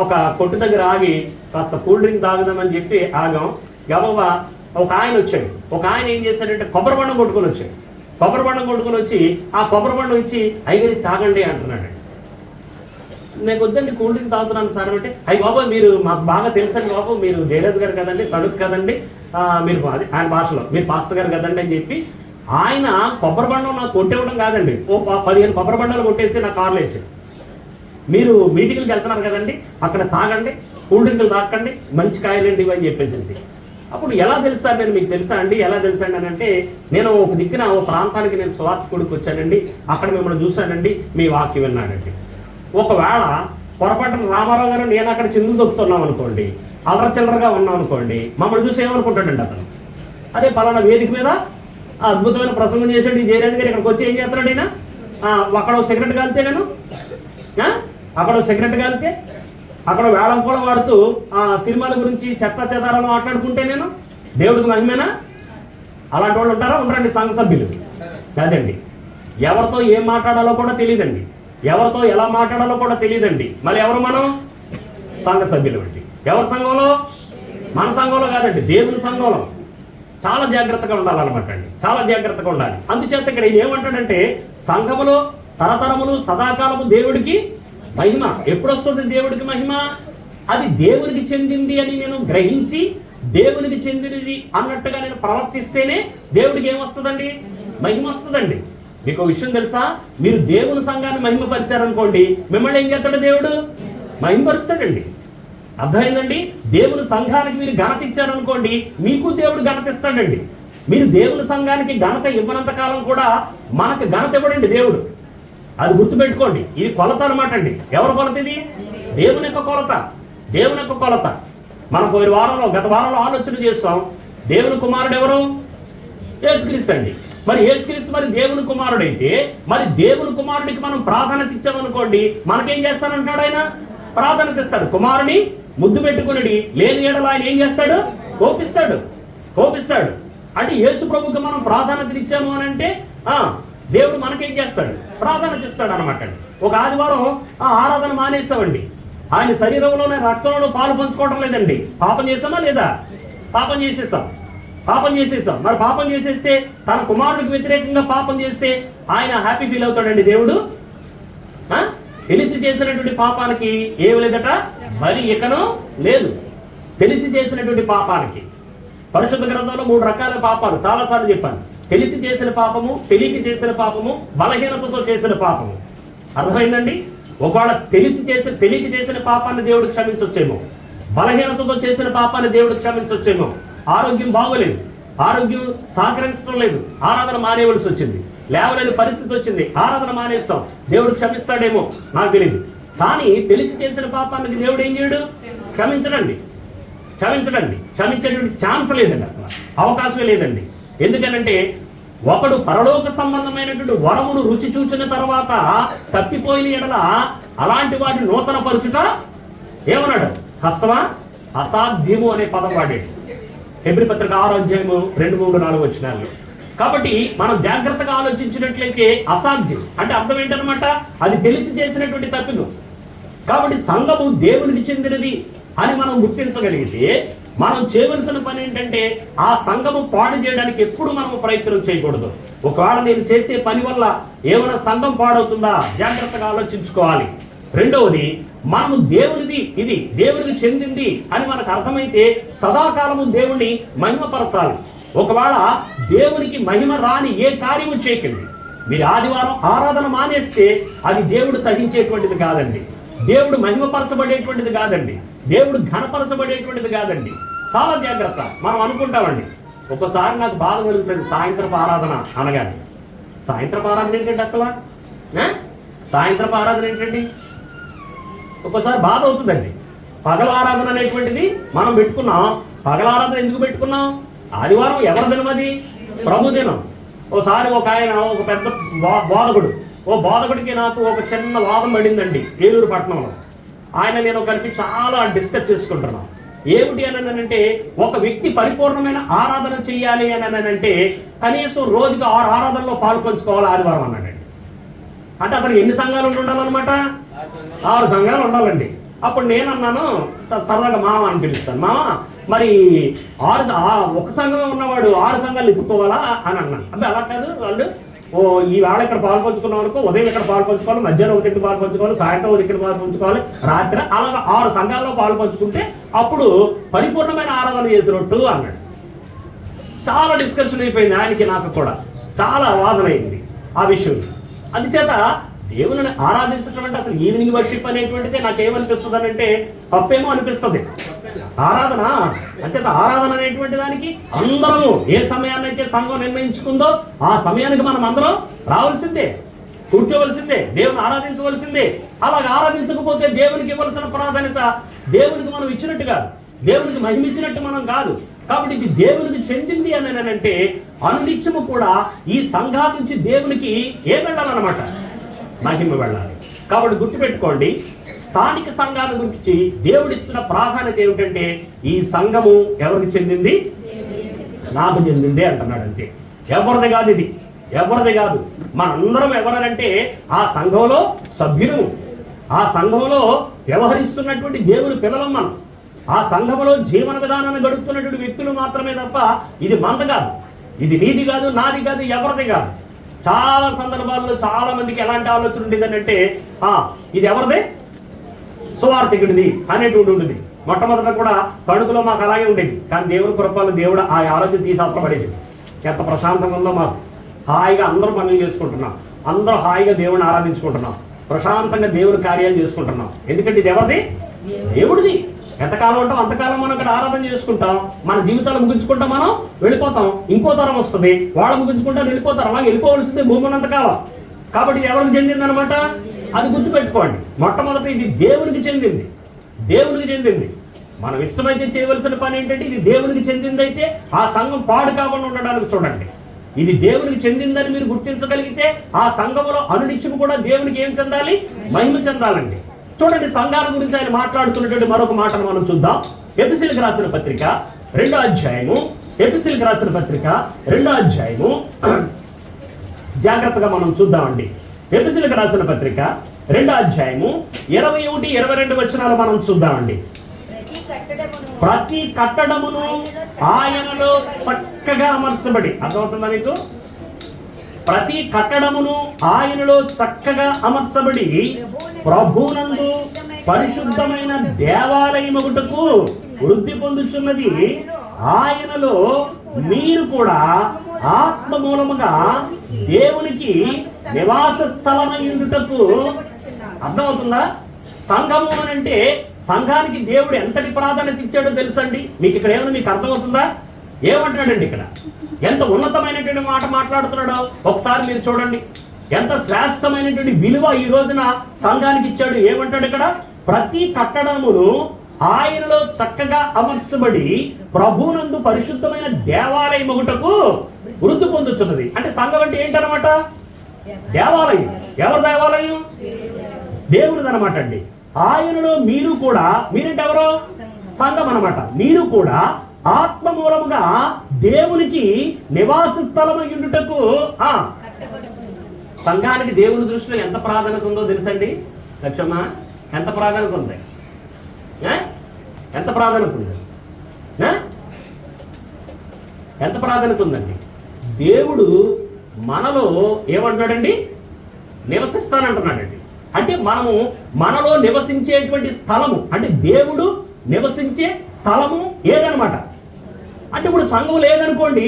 ఒక కొట్టు దగ్గర ఆగి కాస్త కూల్ డ్రింక్ తాగుదామని చెప్పి ఆగాం. గబగబా ఒక ఆయన వచ్చాడు. ఒక ఆయన ఏం చేశాడంటే కొబ్బరి బండం కొట్టుకొని వచ్చాడు. కొబ్బరి బండం కొట్టుకొని వచ్చి ఆ కొబ్బరి బండం ఇచ్చి అయ్యగారికి తాగండి అంటున్నాడు. నేను వద్దండి కూల్ డ్రింక్ తాగుతున్నాను సార్ అంటే, అయ్యి బాబు మీరు మాకు బాగా తెలుసండి బాబు, మీరు జయరాజ్ గారు కదండి, తడుకు కదండి, మీరు అది ఆయన భాషలో మీరు పాస్టర్ గారు కదండి అని చెప్పి ఆయన కొబ్బరి బండం నాకు కొట్టేవడం కాదండి, ఓ 15 కొబ్బరి బండాలు కొట్టేసి నా కార్లో వేసాడు. మీరు మీటింగ్కి వెళ్తున్నారు కదండి, అక్కడ తాగండి, కూల్ డ్రింకులు తాకండి, మంచి కాయలండి ఇవి అని చెప్పేసి. అప్పుడు ఎలా తెలుసా నేను, మీకు తెలుసా అండి, ఎలా తెలుసా అండి అని అంటే, నేను ఒక దిక్కున ఓ ప్రాంతానికి నేను స్వార్థ కొడుకు వచ్చానండి, అక్కడ మిమ్మల్ని చూశానండి, మీ వాక్యం విన్నానండి. ఒకవేళ పొరపాటున రామారావు గారు నేను అక్కడ చిందులు దొక్కుతున్నాం అనుకోండి, అల్లర చిల్లరగా ఉన్నాం అనుకోండి, మమ్మల్ని చూసి ఏమనుకుంటాడండి అతను, అదే పలానా వేదిక మీద అద్భుతమైన ప్రసంగం చేసాడు ఈ జయరాజ్ గారు, ఇక్కడికి వచ్చి ఏం చేస్తున్నాడు ఈయన, అక్కడ సిగరెట్ కాలితే నేను అక్కడ సిగరెట్ కాలితే అక్కడ వేళం కూడా వాడుతూ సినిమాల గురించి చెత్త చెదారాలు మాట్లాడుకుంటే నేను దేవుడికి మహిమేనా? అలాంటి వాళ్ళు ఉంటారా? ఉండరండి సంఘ సభ్యులు. కాదండి, ఎవరితో ఏం మాట్లాడాలో కూడా తెలియదండి, ఎవరితో ఎలా మాట్లాడాలో కూడా తెలియదండి. మరి ఎవరు మనం? సంఘ సభ్యులు అండి. ఎవరి సంఘంలో? మన సంఘంలో కాదండి, దేవుని సంఘంలో. చాలా జాగ్రత్తగా ఉండాలన్నమాట అండి, చాలా జాగ్రత్తగా ఉండాలి. అందుచేత ఇక్కడ ఏమంటాడంటే, సంఘములో తరతరములు సదాకాలము దేవుడికి మహిమ. ఎప్పుడు వస్తుంది దేవుడికి మహిమ? అది దేవునికి చెందింది అని నేను గ్రహించి దేవునికి చెందినది అన్నట్టుగా నేను ప్రవర్తిస్తేనే దేవుడికి ఏమొస్తుందండి? మహిమ వస్తుందండి. మీకు ఒక విషయం తెలుసా? మీరు దేవుని సంఘాన్ని మహిమపరిచారనుకోండి, మిమ్మల్ని ఏం చేస్తాడు దేవుడు? మహిమపరుస్తాడండి. అర్థమైందండి? దేవుని సంఘానికి మీరు ఘనత ఇచ్చారనుకోండి, మీకు దేవుడు ఘనత ఇస్తాడండి. మీరు దేవుని సంఘానికి ఘనత ఇవ్వనంత కాలం కూడా మనకు ఘనత ఇవ్వడండి దేవుడు. అది గుర్తుపెట్టుకోండి. ఇది కొలత అనమాట అండి. ఎవరి కొలత ఇది? దేవుని యొక్క కొలత. దేవుని యొక్క కొలత. మనం గత వారంలో ఆలోచన చేస్తాం. దేవుని కుమారుడు ఎవరు? యేసుక్రీస్తు అండి. మరి యేసుక్రీస్తు మరి దేవుని కుమారుడైతే, మరి దేవుని కుమారుడికి మనం ప్రాధాన్యత ఇచ్చామనుకోండి, మనకేం చేస్తానంటాడు ఆయన? ప్రాధాన్యత ఇస్తాడు. కుమారుని ముద్దు పెట్టుకుని లేని ఏడల ఆయన ఏం చేస్తాడు? కోపిస్తాడు. అంటే యేసు ప్రభుకి మనం ప్రాధాన్యత ఇచ్చాము అని అంటే దేవుడు మనకేం చేస్తాడు? ప్రాధాన్యత ఇస్తాడు అనమాట. ఒక ఆదివారం ఆరాధన మానేస్తామండి. ఆయన శరీరంలోనే రక్తంలో పాలు పంచుకోవడం లేదండి. పాపం చేసామా లేదా? పాపం చేసేసాం. మరి పాపం చేసేస్తే, తన కుమారుడికి వ్యతిరేకంగా పాపం చేస్తే ఆయన హ్యాపీ ఫీల్ అవుతాడండి దేవుడు. తెలిసి చేసినటువంటి పాపానికి ఏమి లేదట, బలి ఇకను లేదు. తెలిసి చేసినటువంటి పాపానికి పరిశుద్ధ గ్రంథంలో 3 రకాల పాపాలు చాలాసార్లు చెప్పాను. తెలిసి చేసిన పాపము, తెలియక చేసిన పాపము, బలహీనతతో చేసిన పాపము. అర్థమైందండి? ఒకవేళ తెలియక చేసిన పాపాన్ని దేవుడు క్షమించొచ్చేమో, బలహీనతతో చేసిన పాపాన్ని దేవుడు క్షమించొచ్చేమో. ఆరోగ్యం బాగోలేదు, ఆరోగ్యం సహకరించడం లేదు, ఆరాధన మానేవలసి వచ్చింది, లేవలేని పరిస్థితి వచ్చింది, ఆరాధన మానేస్తాం, దేవుడు క్షమిస్తాడేమో నాకు తెలియదు. కానీ తెలిసి చేసిన పాపానికి దేవుడు ఏం చేయడు? క్షమించడండి. క్షమించేటువంటి ఛాన్స్ లేదండి, అసలు అవకాశమే లేదండి. ఎందుకనంటే, ఒకడు పరలోక సంబంధమైనటువంటి వరమును రుచి చూచిన తర్వాత తప్పిపోయిన ఎడల అలాంటి వాటిని నూతన పరుచుట ఏమన్నాడు? కష్టమా? అసాధ్యము అనే పదం వాడాడు. హెబ్రీ పత్రిక 6వ అధ్యాయము 2, 3, 4 వచనాలు. కాబట్టి మనం జాగ్రత్తగా ఆలోచించినట్లయితే అసాధ్యం అంటే అర్థం ఏంటనమాట, అది తెలిసి చేసినటువంటి తప్పిదం. కాబట్టి సంఘము దేవునికి చెందినది అని మనం గుర్తించగలిగితే మనం చేయవలసిన పని ఏంటంటే ఆ సంఘము పాడు చేయడానికి ఎప్పుడు మనం ప్రయత్నం చేయకూడదు. ఒకవేళ నేను చేసే పని వల్ల ఏమైనా సంఘం పాడవుతుందా జాగ్రత్తగా ఆలోచించుకోవాలి. రెండవది, మనము దేవునిది, ఇది దేవునికి చెందింది అని మనకు అర్థమైతే సదాకాలము దేవుణ్ణి మహిమపరచాలి. ఒకవేళ దేవునికి మహిమ రాని ఏ కార్యము చేయకండి. మీరు ఆదివారం ఆరాధన మానేస్తే అది దేవుడు సహించేటువంటిది కాదండి, దేవుడు మహిమపరచబడేటువంటిది కాదండి, దేవుడు ఘనపరచబడేటువంటిది కాదండి. చాలా జాగ్రత్త. మనం అనుకుంటామండి, ఒక్కోసారి నాకు బాధ కలుగుతుంది సాయంత్రపు ఆరాధన అనగానే. సాయంత్రపు ఆరాధన ఏంటండి అసలు? సాయంత్రపు ఆరాధన ఏంటండి? ఒక్కోసారి బాధ అవుతుందండి. పగల ఆరాధన అనేటువంటిది మనం పెట్టుకున్నాం. పగల ఆరాధన ఎందుకు పెట్టుకున్నాం? ఆదివారం ఎవరి దినం? అది ప్రభు దినం. ఓసారి ఒక ఆయన, ఒక పెద్ద బోధకుడు, బోధకుడికి నాకు ఒక చిన్న వాదం పడిందండి ఏలూరు పట్టణంలో. నేను కలిపి చాలా డిస్కస్ చేసుకుంటున్నాం. ఏమిటి అని అంటే, ఒక వ్యక్తి పరిపూర్ణమైన ఆరాధన చెయ్యాలి అని అంటే కనీసం రోజుకి 6 ఆరాధనలో పాల్పంచుకోవాలి ఆదివారం అన్నాడండి. అంటే అతను ఎన్ని సంఘాలు ఉండాలన్నమాట? 6 సంఘాలు ఉండాలండి. అప్పుడు నేను అన్నాను, సరదాగా మామ అని పిలుస్తాను, మామ మరి ఒక సంఘమే ఉన్నవాడు 6 సంఘాలు ఎత్తుకోవాలా అని అన్నాను. అంటే అలా కాదు, వాళ్ళు ఈ వేళ ఇక్కడ పాల్పంచుకున్నాం అనుకో, ఉదయం ఇక్కడ పాల్పంచుకోవాలి, మధ్యాహ్నం ఒకటి పాల్పంచుకోవాలి, సాయంత్రం ఒకటి ఇక్కడ పాల్పంచుకోవాలి, రాత్రి అలాగా 6 సంఘాల్లో పాల్పంచుకుంటే అప్పుడు పరిపూర్ణమైన ఆరాధన చేసినట్టు అన్నాడు. చాలా డిస్కషన్ అయిపోయింది ఆయనకి, నాకు కూడా చాలా వాదన అయింది ఆ విషయం. అందుచేత దేవుని ఆరాధించడం అంటే అసలు ఈవినింగ్ వర్షిప్ అనేటువంటిది నాకేమనిపిస్తుంది అని అంటే తప్పేమో అనిపిస్తుంది. ఆరాధన అంచేత ఆరాధన అనేటువంటి దానికి అందరము ఏ సమయాన్నైతే సంఘం నిర్ణయించుకుందో ఆ సమయానికి మనం అందరం రావాల్సిందే, కూర్చోవలసిందే, దేవుని ఆరాధించవలసిందే. అలాగ ఆరాధించకపోతే దేవునికి ఇవ్వాల్సిన ప్రాధాన్యత దేవునికి మనం ఇచ్చినట్టు కాదు, దేవునికి మహిమించినట్టు మనం కాదు. కాబట్టి ఇది దేవునికి చెందింది అని అంటే అనునిత్యము కూడా ఈ సంఘం నుంచి దేవునికి ఏం వెళ్ళాలన్నమాట? మహిమ వెళ్ళాలి. కాబట్టి గుర్తుపెట్టుకోండి, స్థానిక సంఘాల గురించి దేవుడిస్తున్న ప్రాధాన్యత ఏమిటంటే ఈ సంఘము ఎవరికి చెందింది? నాకు చెందింది అంటున్నాడు. అంతే, ఎవరిది కాదు, ఇది ఎవరిది కాదు. మనందరం ఎవరనంటే ఆ సంఘంలో సభ్యులు, ఆ సంఘంలో వ్యవహరిస్తున్నటువంటి దేవుని పిల్లలం మనం. ఆ సంఘంలో జీవన విధానాన్ని గడుపుతున్నటువంటి వ్యక్తులు మాత్రమే తప్ప ఇది మంద కాదు, ఇది నీది కాదు, నాది కాదు, ఎవరిది కాదు. చాలా సందర్భాల్లో చాలా మందికి ఎలాంటి ఆలోచన ఉండేది అంటే ఇది ఎవరిదే? సువార్థికుడిది అనేటువంటి ఉండేది. మొట్టమొదట కూడా తణుకులో మాకు అలాగే ఉండేది. కానీ దేవుని కృపలో దేవుడు ఆ ఆలోచన తీసి పడేది. ఎంత ప్రశాంతంగా ఉందో మాకు. హాయిగా అందరూ పనులు చేసుకుంటున్నాం, అందరూ హాయిగా దేవుడిని ఆరాధించుకుంటున్నాం, ప్రశాంతంగా దేవుని కార్యాలు చేసుకుంటున్నాం. ఎందుకంటే ఇది ఎవరిది? దేవుడిది. ఎంతకాలం ఉంటాం అంతకాలం మనం ఇక్కడ ఆరాధన చేసుకుంటాం, మన జీవితాలు ముగించుకుంటాం, మనం వెళ్ళిపోతాం. ఇంకో తరం వస్తుంది, వాళ్ళు ముగించుకుంటా వెళ్ళిపోతారు. అలా వెళ్ళిపోవలసిందే భూమి ఉన్నంతకాలం. కాబట్టి ఇది ఎవరికి చెందింది అనమాట? అది గుర్తుపెట్టుకోండి. మొట్టమొదటి ఇది దేవునికి చెందింది, దేవునికి చెందింది. మనం ఇష్టమైతే చేయవలసిన పని ఏంటంటే ఇది దేవునికి చెందింది అయితే ఆ సంఘం పాడు కాకుండా ఉండడానికి చూడండి. ఇది దేవునికి చెందిందని మీరు గుర్తించగలిగితే ఆ సంఘంలో అనునిత్యము కూడా దేవునికి ఏం చెందాలి? మహిమ చెందాలండి. చూడండి, సంఘాల గురించి ఆయన మాట్లాడుతున్నటువంటి మరొక మాటను మనం చూద్దాం. ఎఫెసీయులకు రాసిన పత్రిక 2వ అధ్యాయము, ఎఫెసీయులకు రాసిన పత్రిక 2వ అధ్యాయము జాగ్రత్తగా మనం చూద్దామండి. ఎఫెసీయులకు రాసిన పత్రిక 2వ అధ్యాయము 21, 22 వచనాలు మనం చూద్దామండి. ప్రతి కట్టడమును ఆయనలో చక్కగా అమర్చబడి, అర్థమవుతుందా మీకు? ప్రతి కట్టడమును ఆయనలో చక్కగా అమర్చబడి ప్రభునందు పరిశుద్ధమైన దేవాలయముటకు వృద్ధి పొందుచున్నది. ఆయనలో మీరు కూడా ఆత్మ మూలముగా దేవునికి నివాస స్థలమయ్యుటకు. అర్థమవుతుందా? సంఘము అని అంటే సంఘానికి దేవుడు ఎంతటి ప్రాధాన్యత ఇచ్చాడో తెలుసండి మీకు. ఇక్కడ ఏమన్నా మీకు అర్థమవుతుందా? ఏమంటాడండి ఇక్కడ? ఎంత ఉన్నతమైనటువంటి మాట మాట్లాడుతున్నాడో ఒకసారి మీరు చూడండి. ఎంత శ్రేష్టమైనటువంటి విలువ ఈ రోజున సంఘానికి ఇచ్చాడు. ఏమంటాడు ఇక్కడ? ప్రతి కట్టడమును ఆయనలో చక్కగా అమర్చబడి ప్రభునందు పరిశుద్ధమైన దేవాలయం ఒకటకు వృద్ధి పొందుతున్నది. అంటే సంఘం అంటే ఏంటనమాట? దేవాలయం. ఎవరి దేవాలయం? దేవుడిది అనమాట అండి. ఆయనలో మీరు కూడా, మీరంటే ఎవరో? సంఘం అనమాట. మీరు కూడా ఆత్మ మూలముగా దేవునికి నివాస స్థలమై ఉండుటకు సంఘానికి దేవుని దృష్టిలో ఎంత ప్రాధాన్యత ఉందో తెలుసండి లక్ష్మమ్మ? ఎంత ప్రాధాన్యత ఉంది? ఎంత ప్రాధాన్యత ఉంది? ఎంత ప్రాధాన్యత ఉందండి? దేవుడు మనలో ఏమంటున్నాడండి? నివసిస్తానంటున్నాడండి. అంటే మనలో నివసించేటువంటి స్థలము, అంటే దేవుడు నివసించే స్థలము ఏదనమాట. అంటే ఇప్పుడు సంఘం లేదనుకోండి,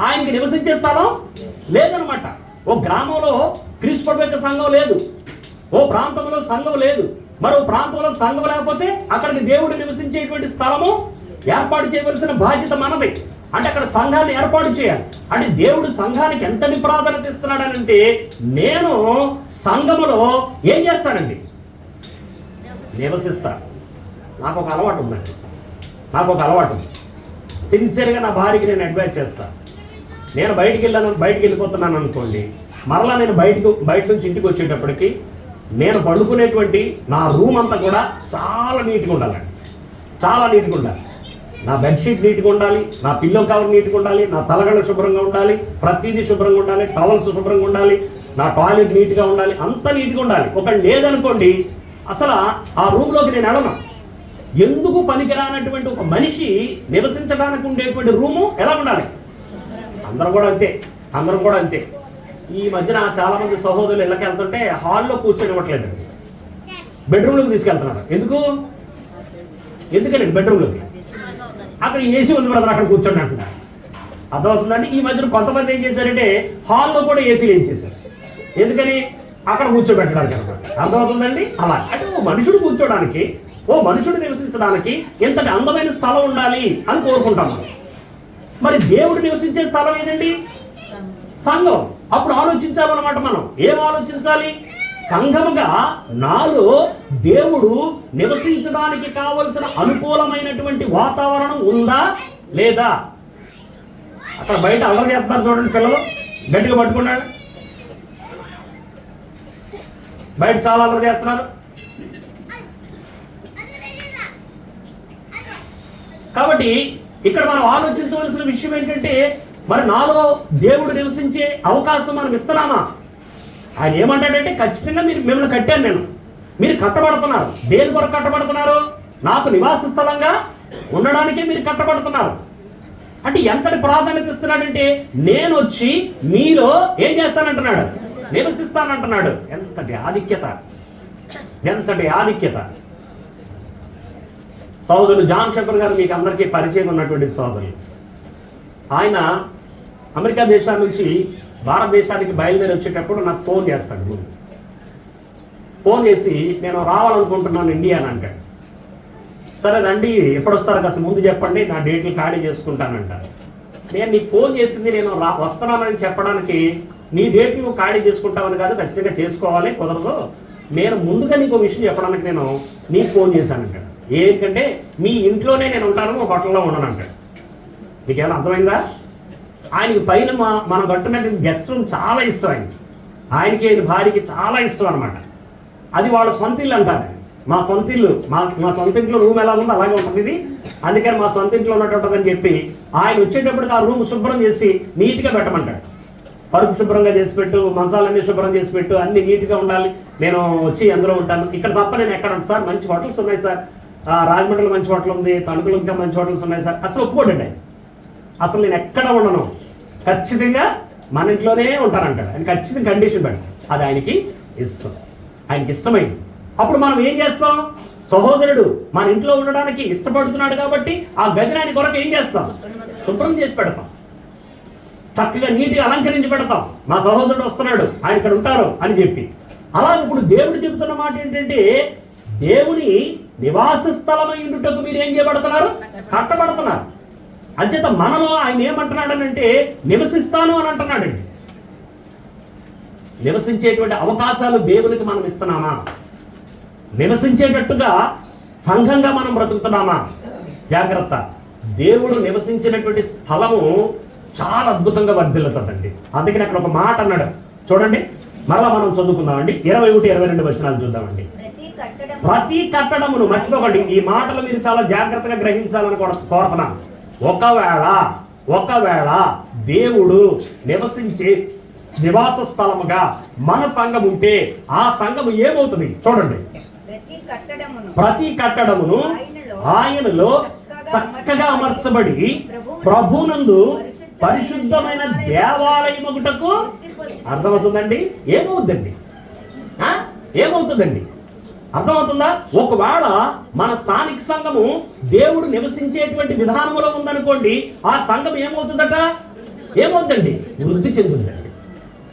ఆయనకి నివసించే స్థలం లేదనమాట. ఓ గ్రామంలో క్రీస్తు ప్రభు యొక్క సంఘం లేదు, ఓ ప్రాంతంలో సంఘం లేదు, మరో ప్రాంతంలో సంఘం లేకపోతే అక్కడికి దేవుడు నివసించేటువంటి స్థలము ఏర్పాటు చేయవలసిన బాధ్యత మనది. అంటే అక్కడ సంఘాన్ని ఏర్పాటు చేయాలి. అంటే దేవుడు సంఘానికి ఎంతటి ప్రాధాన్యత ఇస్తున్నాడనంటే, నేను సంఘములో ఏం చేస్తానండి? నివసిస్తాను. నాకు ఒక అలవాటు ఉందండి, సిన్సియర్గా నా భార్యకి నేను అడ్వైజ్ చేస్తాను. నేను బయటికి వెళ్ళిపోతున్నాను అనుకోండి, మరలా నేను బయట నుంచి ఇంటికి వచ్చేటప్పటికి నేను పండుకునేటువంటి నా రూమ్ అంతా కూడా చాలా నీట్గా ఉండాలండి, చాలా నీట్గా ఉండాలి. నా బెడ్షీట్ నీట్గా ఉండాలి, నా పిల్లో కవర్ నీట్గా ఉండాలి, నా తలగడ శుభ్రంగా ఉండాలి, ప్రతిదీ శుభ్రంగా ఉండాలి, టవల్స్ శుభ్రంగా ఉండాలి, నా టాయిలెట్ నీట్గా ఉండాలి, అంత నీట్గా ఉండాలి. ఒకటి లేదనుకోండి, అసలు ఆ రూమ్లోకి నేను వెళ్ళను. ఎందుకు పనికిరానటువంటి ఒక మనిషి నివసించడానికి ఉండేటువంటి రూము ఎలా ఉండాలి? అందరూ కూడా అంతే. ఈ మధ్యన చాలా మంది సహోదరులు ఇళ్ళకి వెళ్తుంటే హాల్లో కూర్చొనివ్వట్లేదు, బెడ్రూమ్లోకి తీసుకెళ్తున్నారు. ఎందుకని బెడ్రూమ్లోకి? అక్కడ ఏసీ ఉంది బ్రదర్, అక్కడ కూర్చోండి అంటున్నారు. అర్థమవుతుందండి? ఈ మధ్యన కొంతమంది ఏం చేశారంటే హాల్లో కూడా ఏసీలు ఏం చేశారు. ఎందుకని? అక్కడ కూర్చోబెట్టడానికి అనమాట. అర్థమవుతుందండి? అలా అంటే ఓ మనుషుడు కూర్చోడానికి, ఓ మనుషుడు నివసించడానికి ఎంతటి అందమైన స్థలం ఉండాలి అని కోరుకుంటాం. మరి దేవుడు నివసించే స్థలం ఏదండి? సంఘం. అప్పుడు ఆలోచించాలన్నమాట. మనం ఏం ఆలోచించాలి? సంఘముగా నాలో దేవుడు నివసించడానికి కావలసిన అనుకూలమైనటువంటి వాతావరణం ఉందా లేదా? అక్కడ బయట అల్లరి చేస్తున్నారు చూడండి పిల్లలు, గట్టిగా పట్టుకున్నాడు, బయట చాలా అల్లరి చేస్తున్నారు. కాబట్టి ఇక్కడ మనం ఆలోచించవలసిన విషయం ఏంటంటే, మరి నాలో దేవుడు నివసించే అవకాశం మనం ఇస్తున్నామా? ఆయన ఏమంటాడంటే, ఖచ్చితంగా మిమ్మల్ని కట్టాను, మీరు కట్టబడుతున్నారు. దేని కొరకు కట్టబడుతున్నారు? నాకు నివాస స్థలంగా ఉండడానికే మీరు కట్టబడుతున్నారు. అంటే ఎంతటి ప్రాధాన్యత ఇస్తున్నాడంటే, నేను వచ్చి మీలో ఏం చేస్తానంటున్నాడు? నివసిస్తానంటున్నాడు. ఎంతటి ఆధిక్యత. సోదరుడు జాన్ షెపర్ గారు మీకు అందరికీ పరిచయం ఉన్నటువంటి సోదరులు. ఆయన అమెరికా దేశం నుంచి భారతదేశానికి బయలుదేరి వచ్చేటప్పుడు నాకు ఫోన్ చేస్తాడు. ముందు ఫోన్ చేసి, నేను రావాలనుకుంటున్నాను ఇండియా అని అంటాడు. సరే రండి, ఎప్పుడు వస్తారు కాస్త ముందు చెప్పండి, నా డేట్లు ఖాళీ చేసుకుంటానంటారు. నేను నీకు ఫోన్ చేసింది నేను వస్తున్నానని చెప్పడానికి, నీ డేట్లు నువ్వు ఖాళీ చేసుకుంటావని కాదు, ఖచ్చితంగా చేసుకోవాలి, కుదరదు. నేను ముందుగా నీకు విషయం చెప్పడానికి నేను నీకు ఫోన్ చేశానంటాడు. ఏంటంటే, మీ ఇంట్లోనే నేను ఉంటాను, హోటల్లో ఉండను అంటాడు. మీకేమైనా అర్థమైందా? ఆయనకి పైన మనం కట్టున్నటువంటి గెస్ట్ రూమ్ చాలా ఇష్టం. ఆయనకి ఆయన భార్యకి చాలా ఇష్టం అనమాట. అది వాళ్ళ సొంత ఇల్లు అంటారు. మా సొంత ఇంట్లో రూమ్ ఎలా ఉందో అలాగే ఉంటుంది ఇది, అందుకని మా సొంత ఇంట్లో ఉన్నట్టుంటుందని చెప్పి ఆయన వచ్చేటప్పటికి ఆ రూమ్ శుభ్రం చేసి నీట్గా పెట్టమంటాడు. పరుపు శుభ్రంగా చేసి పెట్టు, మంచాలన్నీ శుభ్రం చేసి పెట్టు, అన్ని నీట్గా ఉండాలి, నేను వచ్చి అందులో ఉంటాను. ఇక్కడ తప్ప నేను ఎక్కడ ఉంటాను సార్, మంచి హోటల్స్ ఉన్నాయి సార్, రాజమండ్రిలో మంచి హోటల్ ఉంది, తణుకులో ఇంకా మంచి హోటల్స్ ఉన్నాయి సార్. అసలు ఒప్పుకోండి, అసలు నేను ఎక్కడ ఉండను, ఖచ్చితంగా మన ఇంట్లోనే ఉంటానంటాడు. ఆయన ఖచ్చితంగా కండిషన్ పెడతాడు. అది ఆయనకి ఇష్టమైంది. అప్పుడు మనం ఏం చేస్తాం? సహోదరుడు మన ఇంట్లో ఉండడానికి ఇష్టపడుతున్నాడు కాబట్టి ఆ గదిని ఆయన కొరకు ఏం చేస్తాం? శుభ్రం చేసి పెడతాం, చక్కగా నీట్గా అలంకరించి పెడతాం. మా సహోదరుడు వస్తున్నాడు, ఆయన ఇక్కడ ఉంటారు అని చెప్పి. అలాగే ఇప్పుడు దేవుడు చెబుతున్న మాట ఏంటంటే, దేవుని నివాస స్థలమై ఉండుటకు మీరు ఏం చేయబడుతున్నారు? కట్టబడుతున్నారు. అంచేత మనలో ఆయన ఏమంటున్నాడనంటే, నివసిస్తాను అని అంటున్నాడండి. నివసించేటువంటి అవకాశాలు దేవునికి మనం ఇస్తున్నామా? నివసించేటట్టుగా సంఘంగా మనం బ్రతుకుతున్నామా? జాగ్రత్త. దేవుడు నివసించినటువంటి స్థలము చాలా అద్భుతంగా వర్ధిల్లుతుందండి. అందుకని అక్కడ ఒక మాట అన్నాడు చూడండి, మరలా మనం చదువుకుందామండి. 21-22 వచనాలు చూద్దామండి. ప్రతి కట్టడమును, మర్చిపోకండి ఈ మాటలు మీరు చాలా జాగ్రత్తగా గ్రహించాలని కోరుతున్నాను. ఒకవేళ దేవుడు నివసించే నివాస స్థలముగా మన సంఘం ఉంటే ఆ సంఘము ఏమవుతుంది చూడండి. ప్రతి కట్టడమును ఆయనలో చక్కగా అమర్చబడి ప్రభునందు పరిశుద్ధమైన దేవాలయముటకు, అర్థమవుతుందండి? ఏమవుతుందండి? అర్థమవుతుందా? ఒకవేళ మన స్థానిక సంఘము దేవుడు నివసించేటువంటి విధానంలో ఉందనుకోండి, ఆ సంఘం ఏమవుతుందండి? వృద్ధి చెందుద్దండి,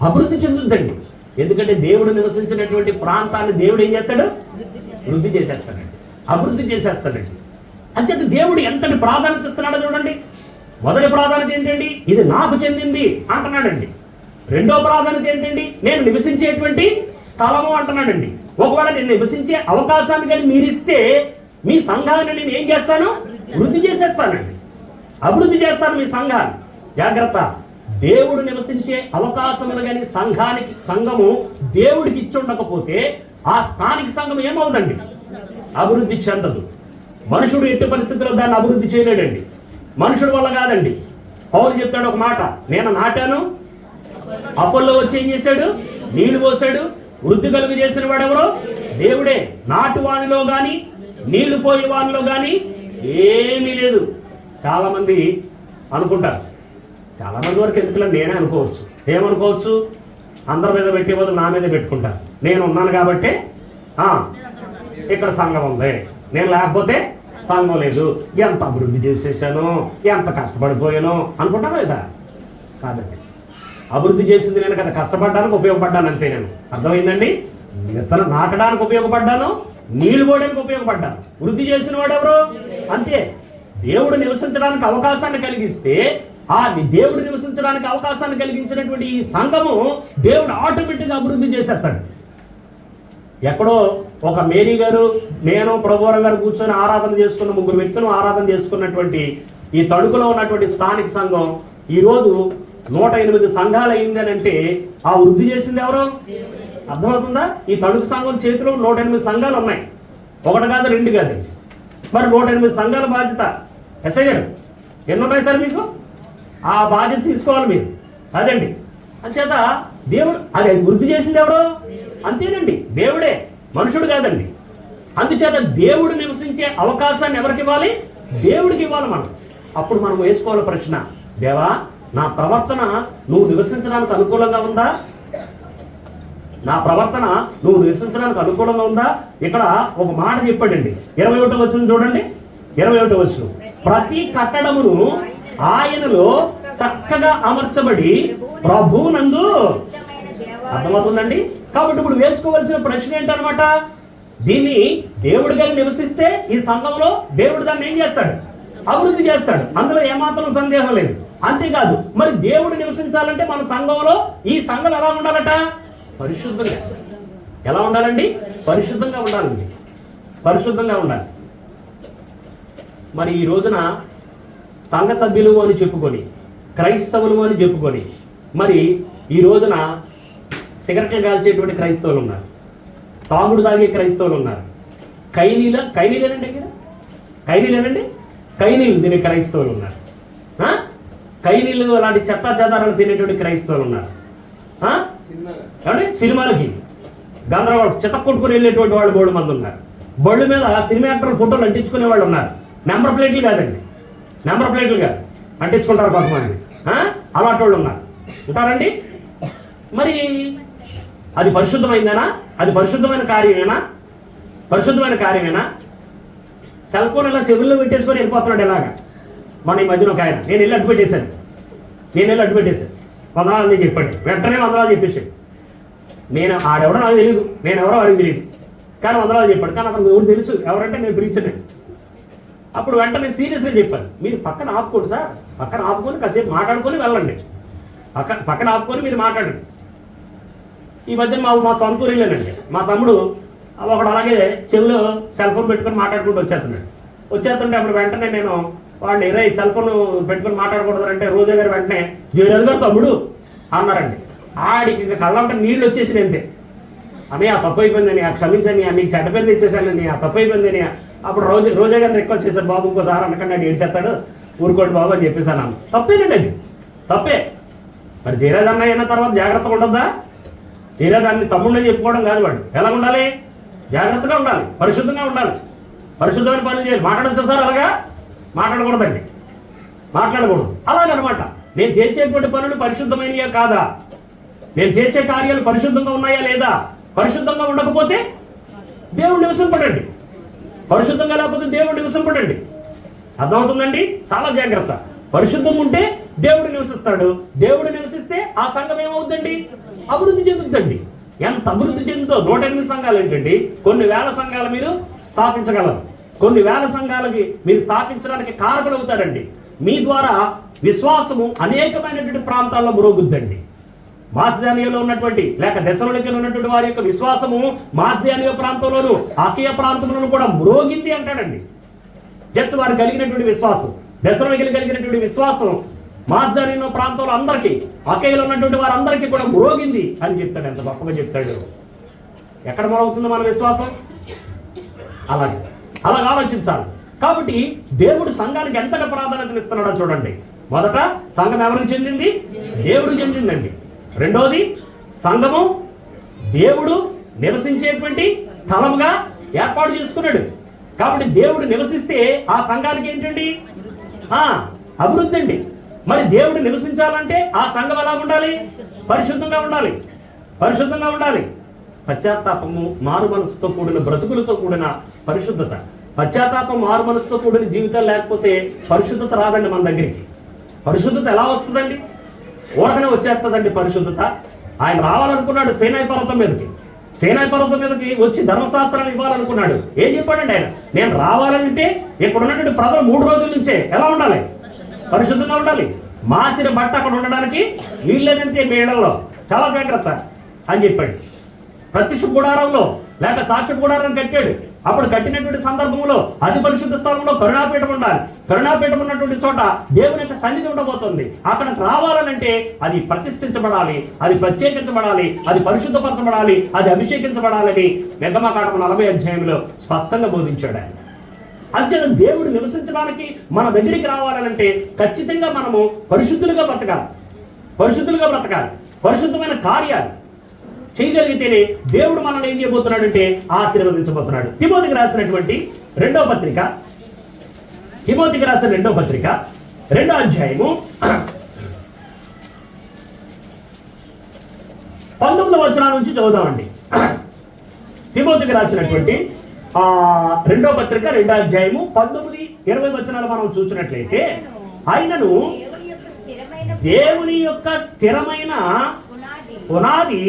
అభివృద్ధి చెందుద్దండి. ఎందుకంటే దేవుడు నివసించినటువంటి ప్రాంతాన్ని దేవుడు ఏం చేస్తాడు? వృద్ధి చేసేస్తాడండి, అభివృద్ధి చేసేస్తాడండి. అంచేత దేవుడు ఎంతటి ప్రాధాన్యత ఇస్తున్నాడో చూడండి. మొదటి ప్రాధాన్యత ఏంటండి? ఇది నాకు చెందింది అంటున్నాడండి. రెండో ప్రాధాన్యత ఏంటండి? నేను నివసించేటువంటి స్థలము అంటున్నాడండి. ఒకవేళ నేను నివసించే అవకాశాన్ని కానీ మీరిస్తే మీ సంఘాన్ని నేను ఏం చేస్తాను? వృద్ధి చేసేస్తానండి, అభివృద్ధి చేస్తాను మీ సంఘాన్ని. జాగ్రత్త, దేవుడు నివసించే అవకాశములు కానీ సంఘము దేవుడికి ఇచ్చి ఉండకపోతే ఆ స్థానిక సంఘం ఏమవుదండి? అభివృద్ధి చెందదు. మనుషుడు ఎట్టి పరిస్థితుల్లో దాన్ని అభివృద్ధి చేయలేడండి, మనుషుడు వల్ల కాదండి. పౌలు చెప్తాడు ఒక మాట, నేను నాటాను, అపోల్లో వచ్చి ఏం చేశాడు? నీళ్లు పోసాడు. వృద్ధి కలుగు చేసిన వాడెవరో? దేవుడే. నాటు వానిలో గాని నీళ్లు పోయే వానిలో గాని ఏమీ లేదు. చాలా మంది అనుకుంటారు, చాలా మంది వరకు ఎందుకులే నేనే అనుకోవచ్చు. ఏమనుకోవచ్చు? అందరి మీద పెట్టే బదులు నా మీద పెట్టుకుంటారు. నేను ఉన్నాను కాబట్టి ఇక్కడ సంఘం ఉంది, నేను లేకపోతే సంఘం లేదు. ఎంత అభివృద్ధి చేసేసాను, ఎంత కష్టపడిపోయాను అనుకుంటాను లేదా? కాదండి, అభివృద్ధి చేసింది నేను కదా, కష్టపడడానికి ఉపయోగపడ్డాను అంతే. నేను అర్థమైందండి? విత్తనం నాటడానికి ఉపయోగపడ్డాను, నీళ్లు పోయడానికి ఉపయోగపడ్డాను. వృద్ధి చేసిన వాడు ఎవరు? అంతే. దేవుడు నివసించడానికి అవకాశాన్ని కలిగిస్తే ఆ దేవుడు నివసించడానికి అవకాశాన్ని కలిగించినటువంటి ఈ సంఘము దేవుడు ఆటోమేటిక్గా అభివృద్ధి చేసేస్తాడు. ఎక్కడో ఒక మేరీ గారు, నేను ప్రభువరం గారు కూర్చొని ఆరాధన చేసుకున్న, ముగ్గురు వ్యక్తులు ఆరాధన చేసుకున్నటువంటి ఈ తణుకులో ఉన్నటువంటి స్థానిక సంఘం ఈరోజు 108 సంఘాలు అయింది అని అంటే ఆ వృద్ధి చేసింది ఎవరు? అర్థమవుతుందా? ఈ తణుకు సంఘం చేతిలో 108 సంఘాలు ఉన్నాయి. ఒకటి కాదు, రెండు కాదు. మరి 108 సంఘాల బాధ్యత ఎస్ఐ గారు ఎన్ని ఉన్నాయి సార్ మీకు? ఆ బాధ్యత తీసుకోవాలి మీరు. అదండి. అంచేత దేవుడు అది వృద్ధి చేసింది ఎవరు? అంతేనండి, దేవుడే, మనుషుడు కాదండి. అందుచేత దేవుడు నివసించే అవకాశాన్ని ఎవరికి ఇవ్వాలి? దేవుడికి ఇవ్వాలి మనం. అప్పుడు మనం వేసుకోవాలి ప్రశ్న, దేవా నా ప్రవర్తన నువ్వు నివసించడానికి అనుకూలంగా ఉందా? నా ప్రవర్తన నువ్వు నివసించడానికి అనుకూలంగా ఉందా? ఇక్కడ ఒక మాట చెప్పాడండి, 21వ వచనం చూడండి. 21వ వచనం, ప్రతి కట్టడమును ఆయనలో చక్కగా అమర్చబడి ప్రభువునందు, అర్థమవుతుందండి? కాబట్టి ఇప్పుడు వేసుకోవాల్సిన ప్రశ్న ఏంటనమాట, దీన్ని దేవుడు గారు నివసిస్తే ఈ సంఘంలో దేవుడు దాన్ని ఏం చేస్తాడు? అభివృద్ధి చేస్తాడు. అందులో ఏమాత్రం సందేహం లేదు. అంతేకాదు, మరి దేవుడు నివసించాలంటే మన సంఘంలో ఈ సంఘం ఎలా ఉండాలట? పరిశుద్ధంగా. ఎలా ఉండాలండి? పరిశుద్ధంగా ఉండాలండి, పరిశుద్ధంగా ఉండాలి. మరి ఈ రోజున సంఘ సభ్యులు అని చెప్పుకొని, క్రైస్తవులు అని చెప్పుకొని, మరి ఈ రోజున సిగరెట్లు కాల్చేటువంటి క్రైస్తవులు ఉన్నారు, తాగుడు తాగే క్రైస్తవులు ఉన్నారు, కైనీలేనండి కైనీలు తినే క్రైస్తవులు ఉన్నారు, కైనీళ్ళు అలాంటి చెత్తా చెదారాలు తినేటువంటి క్రైస్తవులు ఉన్నారు. సినిమాలకి గందరగోళం చెత్త కొట్టుకుని వెళ్ళేటువంటి వాళ్ళు బోర్డు మంది ఉన్నారు. బళ్ళు మీద సినిమా యాక్టర్ ఫోటోలు అంటించుకునే వాళ్ళు ఉన్నారు. నెంబర్ ప్లేట్లు కాదండి, నెంబర్ ప్లేట్లు కాదు, అంటించుకుంటారు కొంతమంది. అలాంటి వాళ్ళు ఉన్నారు, ఉంటారండి. మరి అది పరిశుద్ధమైందేనా? అది పరిశుద్ధమైన కార్యమేనా? సెల్ ఫోన్ ఇలా చెవుల్లో పెట్టేసుకొని వెళ్ళిపోతున్నాడు. ఎలాగా మన ఈ మధ్యన ఒక ఆయన, నేను వెళ్ళి అడ్డు పెట్టేశాను వందనాలు అని చెప్పాడు. వెంటనే వందనాలు చెప్పేశాడు. నేను ఆడెవడో నాకు తెలియదు, నేను ఎవరో వాడికి తెలియదు, కానీ వందనాలు చెప్పాడు. కానీ అతను ఎవరు తెలుసు, ఎవరంటే నేను ప్రీచర్ని. అప్పుడు వెంటనే సీరియస్గా చెప్పాను, మీరు పక్కన ఆపుకోండి సార్, పక్కన ఆపుకొని కాసేపు మాట్లాడుకొని వెళ్ళండి, పక్కన ఆపుకొని మీరు మాట్లాడండి. ఈ మధ్యన మా సొంత ఊరు వెళ్ళానండి. మా తమ్ముడు ఒకడు అలాగే చెవిలో సెల్ ఫోన్ పెట్టుకొని మాట్లాడుకుంటూ వచ్చేస్తుంటే అప్పుడు వెంటనే నేను వాడిని రే సెల్ ఫోన్ పెట్టుకొని మాట్లాడకూడదు అంటే రోజా గారు వెంటనే జయరాజు గారు తమ్ముడు అన్నారండి. ఆడికి కళ్ళంటే నీళ్ళు వచ్చేసి అంతే. అన్నయ్య తప్పు అయిపోయిందని, క్షమించని, నీకు చెడ్డ పేరు తెచ్చేసానని, తప్పు అయిపోయిందని. అప్పుడు రోజా గారిని రిక్వెస్ట్ చేశారు, బాబు ఇంకోసారి అనకండి, అది ఏడ్చేస్తాడు, ఊరుకోండి బాబు అని చెప్పేసాను. తప్పేనండి, అది తప్పే. మరి జయరాజ్ అన్నయ్య అయిన తర్వాత జాగ్రత్తగా ఉండద్దా? జయరాజ్ అన్ని తమ్ముళ్ళని చెప్పుకోవడం కాదు. వాడు ఎలా ఉండాలి? జాగ్రత్తగా ఉండాలి, పరిశుద్ధంగా ఉండాలి, పరిశుద్ధమైన పనులు చేయాలి. మాట్లాడచ్చు సార్, అలాగా మాట్లాడకూడదండి, మాట్లాడకూడదు. అలాగనమాట. నేను చేసేటువంటి పనులు పరిశుద్ధమైనయా కాదా? నేను చేసే కార్యాలు పరిశుద్ధంగా ఉన్నాయా లేదా? పరిశుద్ధంగా ఉండకపోతే దేవుడు నివసింపడండి, పరిశుద్ధంగా లేకపోతే దేవుడు నివసింపడండి. అర్థమవుతుందండి? చాలా జాగ్రత్త. పరిశుద్ధం ఉంటే దేవుడు నివసిస్తాడు. దేవుడు నివసిస్తే ఆ సంఘం ఏమవుతుందండి? అభివృద్ధి చెందుతుందండి. ఎంత అభివృద్ధి చెందుతో 108 సంఘాలు ఏంటండి, కొన్ని వేల సంఘాలు మీరు స్థాపించగలరు. కొన్ని వేల సంఘాలకి మీరు స్థాపించడానికి కారకులు అవుతారండి. మీ ద్వారా విశ్వాసము అనేకమైనటువంటి ప్రాంతాల్లో మ్రోగుద్దండి. మాసిదోనియాలో ఉన్నటువంటి లేక దెసలోనికలో ఉన్నటువంటి వారి యొక్క విశ్వాసము మాసిదోనియా ప్రాంతంలోను అకీయ ప్రాంతంలోను కూడా మ్రోగింది అంటాడండి. జస్ట్ వారు కలిగినటువంటి విశ్వాసం, దెసలోనికలో కలిగినటువంటి విశ్వాసం మాసిదోనియా ప్రాంతంలో అందరికీ, అకీయలో ఉన్నటువంటి వారందరికీ కూడా మ్రోగింది అని చెప్తాడు. ఎంత గొప్పగా చెప్తాడు. ఎక్కడ మ్రోగుతుందో మన విశ్వాసం? అలాగే ఆలోచించాలి. కాబట్టి దేవుడు సంఘానికి ఎంతగా ప్రాధాన్యత ఇస్తున్నాడో చూడండి. మొదట సంఘం ఎవరికి చెందింది? దేవుడికి చెందిందండి. రెండోది, సంఘము దేవుడు నివసించేటువంటి స్థలముగా ఏర్పాటు చేసుకున్నాడు. కాబట్టి దేవుడు నివసిస్తే ఆ సంఘానికి ఏంటండి? అభివృద్ధి అండి. మరి దేవుడు నివసించాలంటే ఆ సంఘం ఎలా ఉండాలి? పరిశుద్ధంగా ఉండాలి, పరిశుద్ధంగా ఉండాలి. పశ్చాత్తాపము, మారు మనసుతో కూడిన బ్రతుకులతో కూడిన పరిశుద్ధత. పశ్చాత్తాపం, మారు మనసుతో కూడిన జీవితాలు లేకపోతే పరిశుద్ధత రాదండి మన దగ్గరికి. పరిశుద్ధత ఎలా వస్తుందండి? ఊరకనే వచ్చేస్తుందండి పరిశుద్ధత. ఆయన రావాలనుకున్నాడు సీనాయి పర్వతం మీదకి. సీనాయి పర్వతం మీదకి వచ్చి ధర్మశాస్త్రాన్ని ఇవ్వాలనుకున్నాడు. ఏం చెప్పాడండి ఆయన? నేను రావాలంటే ఇక్కడ ఉన్నటువంటి ప్రజలు 3 రోజుల నుంచే ఎలా ఉండాలి? పరిశుద్ధంగా ఉండాలి. మాసిన బట్ట అక్కడ ఉండడానికి వీళ్ళేదంతే మేడల్లో, చాలా జాగ్రత్త అని చెప్పాడు. ప్రత్యక్ష గుడారంలో లేక సాక్ష్య గుడారం కట్టాడు. అప్పుడు కట్టినటువంటి సందర్భంలో అతి పరిశుద్ధ స్థలంలో కరుణాపీఠం ఉండాలి. కరుణాపీఠం ఉన్నటువంటి చోట దేవుని యొక్క సన్నిధి ఉండబోతుంది. అక్కడికి రావాలనంటే అది ప్రతిష్ఠించబడాలి, అది ప్రత్యేకించబడాలి, అది పరిశుద్ధపరచబడాలి, అది అభిషేకించబడాలని నిర్గమకాండం 40 అధ్యాయంలో స్పష్టంగా బోధించాడు ఆయన. అంతేనా దేవుడు నివసించడానికి మన దగ్గరికి రావాలనంటే ఖచ్చితంగా మనము పరిశుద్ధులుగా బ్రతకాలి, పరిశుద్ధులుగా బ్రతకాలి. పరిశుద్ధమైన కార్యాలు చేయగలిగితేనే దేవుడు మనల్ని ఏం చేయబోతున్నాడంటే ఆశీర్వదించబోతున్నాడు. తిమోతికి రాసినటువంటి 2వ పత్రిక, తిమోతికి రాసిన 2వ పత్రిక 2వ అధ్యాయము 19వ వచనం నుంచి చదువుదామండి. తిమోతికి రాసినటువంటి 2వ పత్రిక 2వ అధ్యాయము 19-20 వచనాలు మనం చూసినట్లయితే, ఆయనను దేవుని యొక్క స్థిరమైన పునాది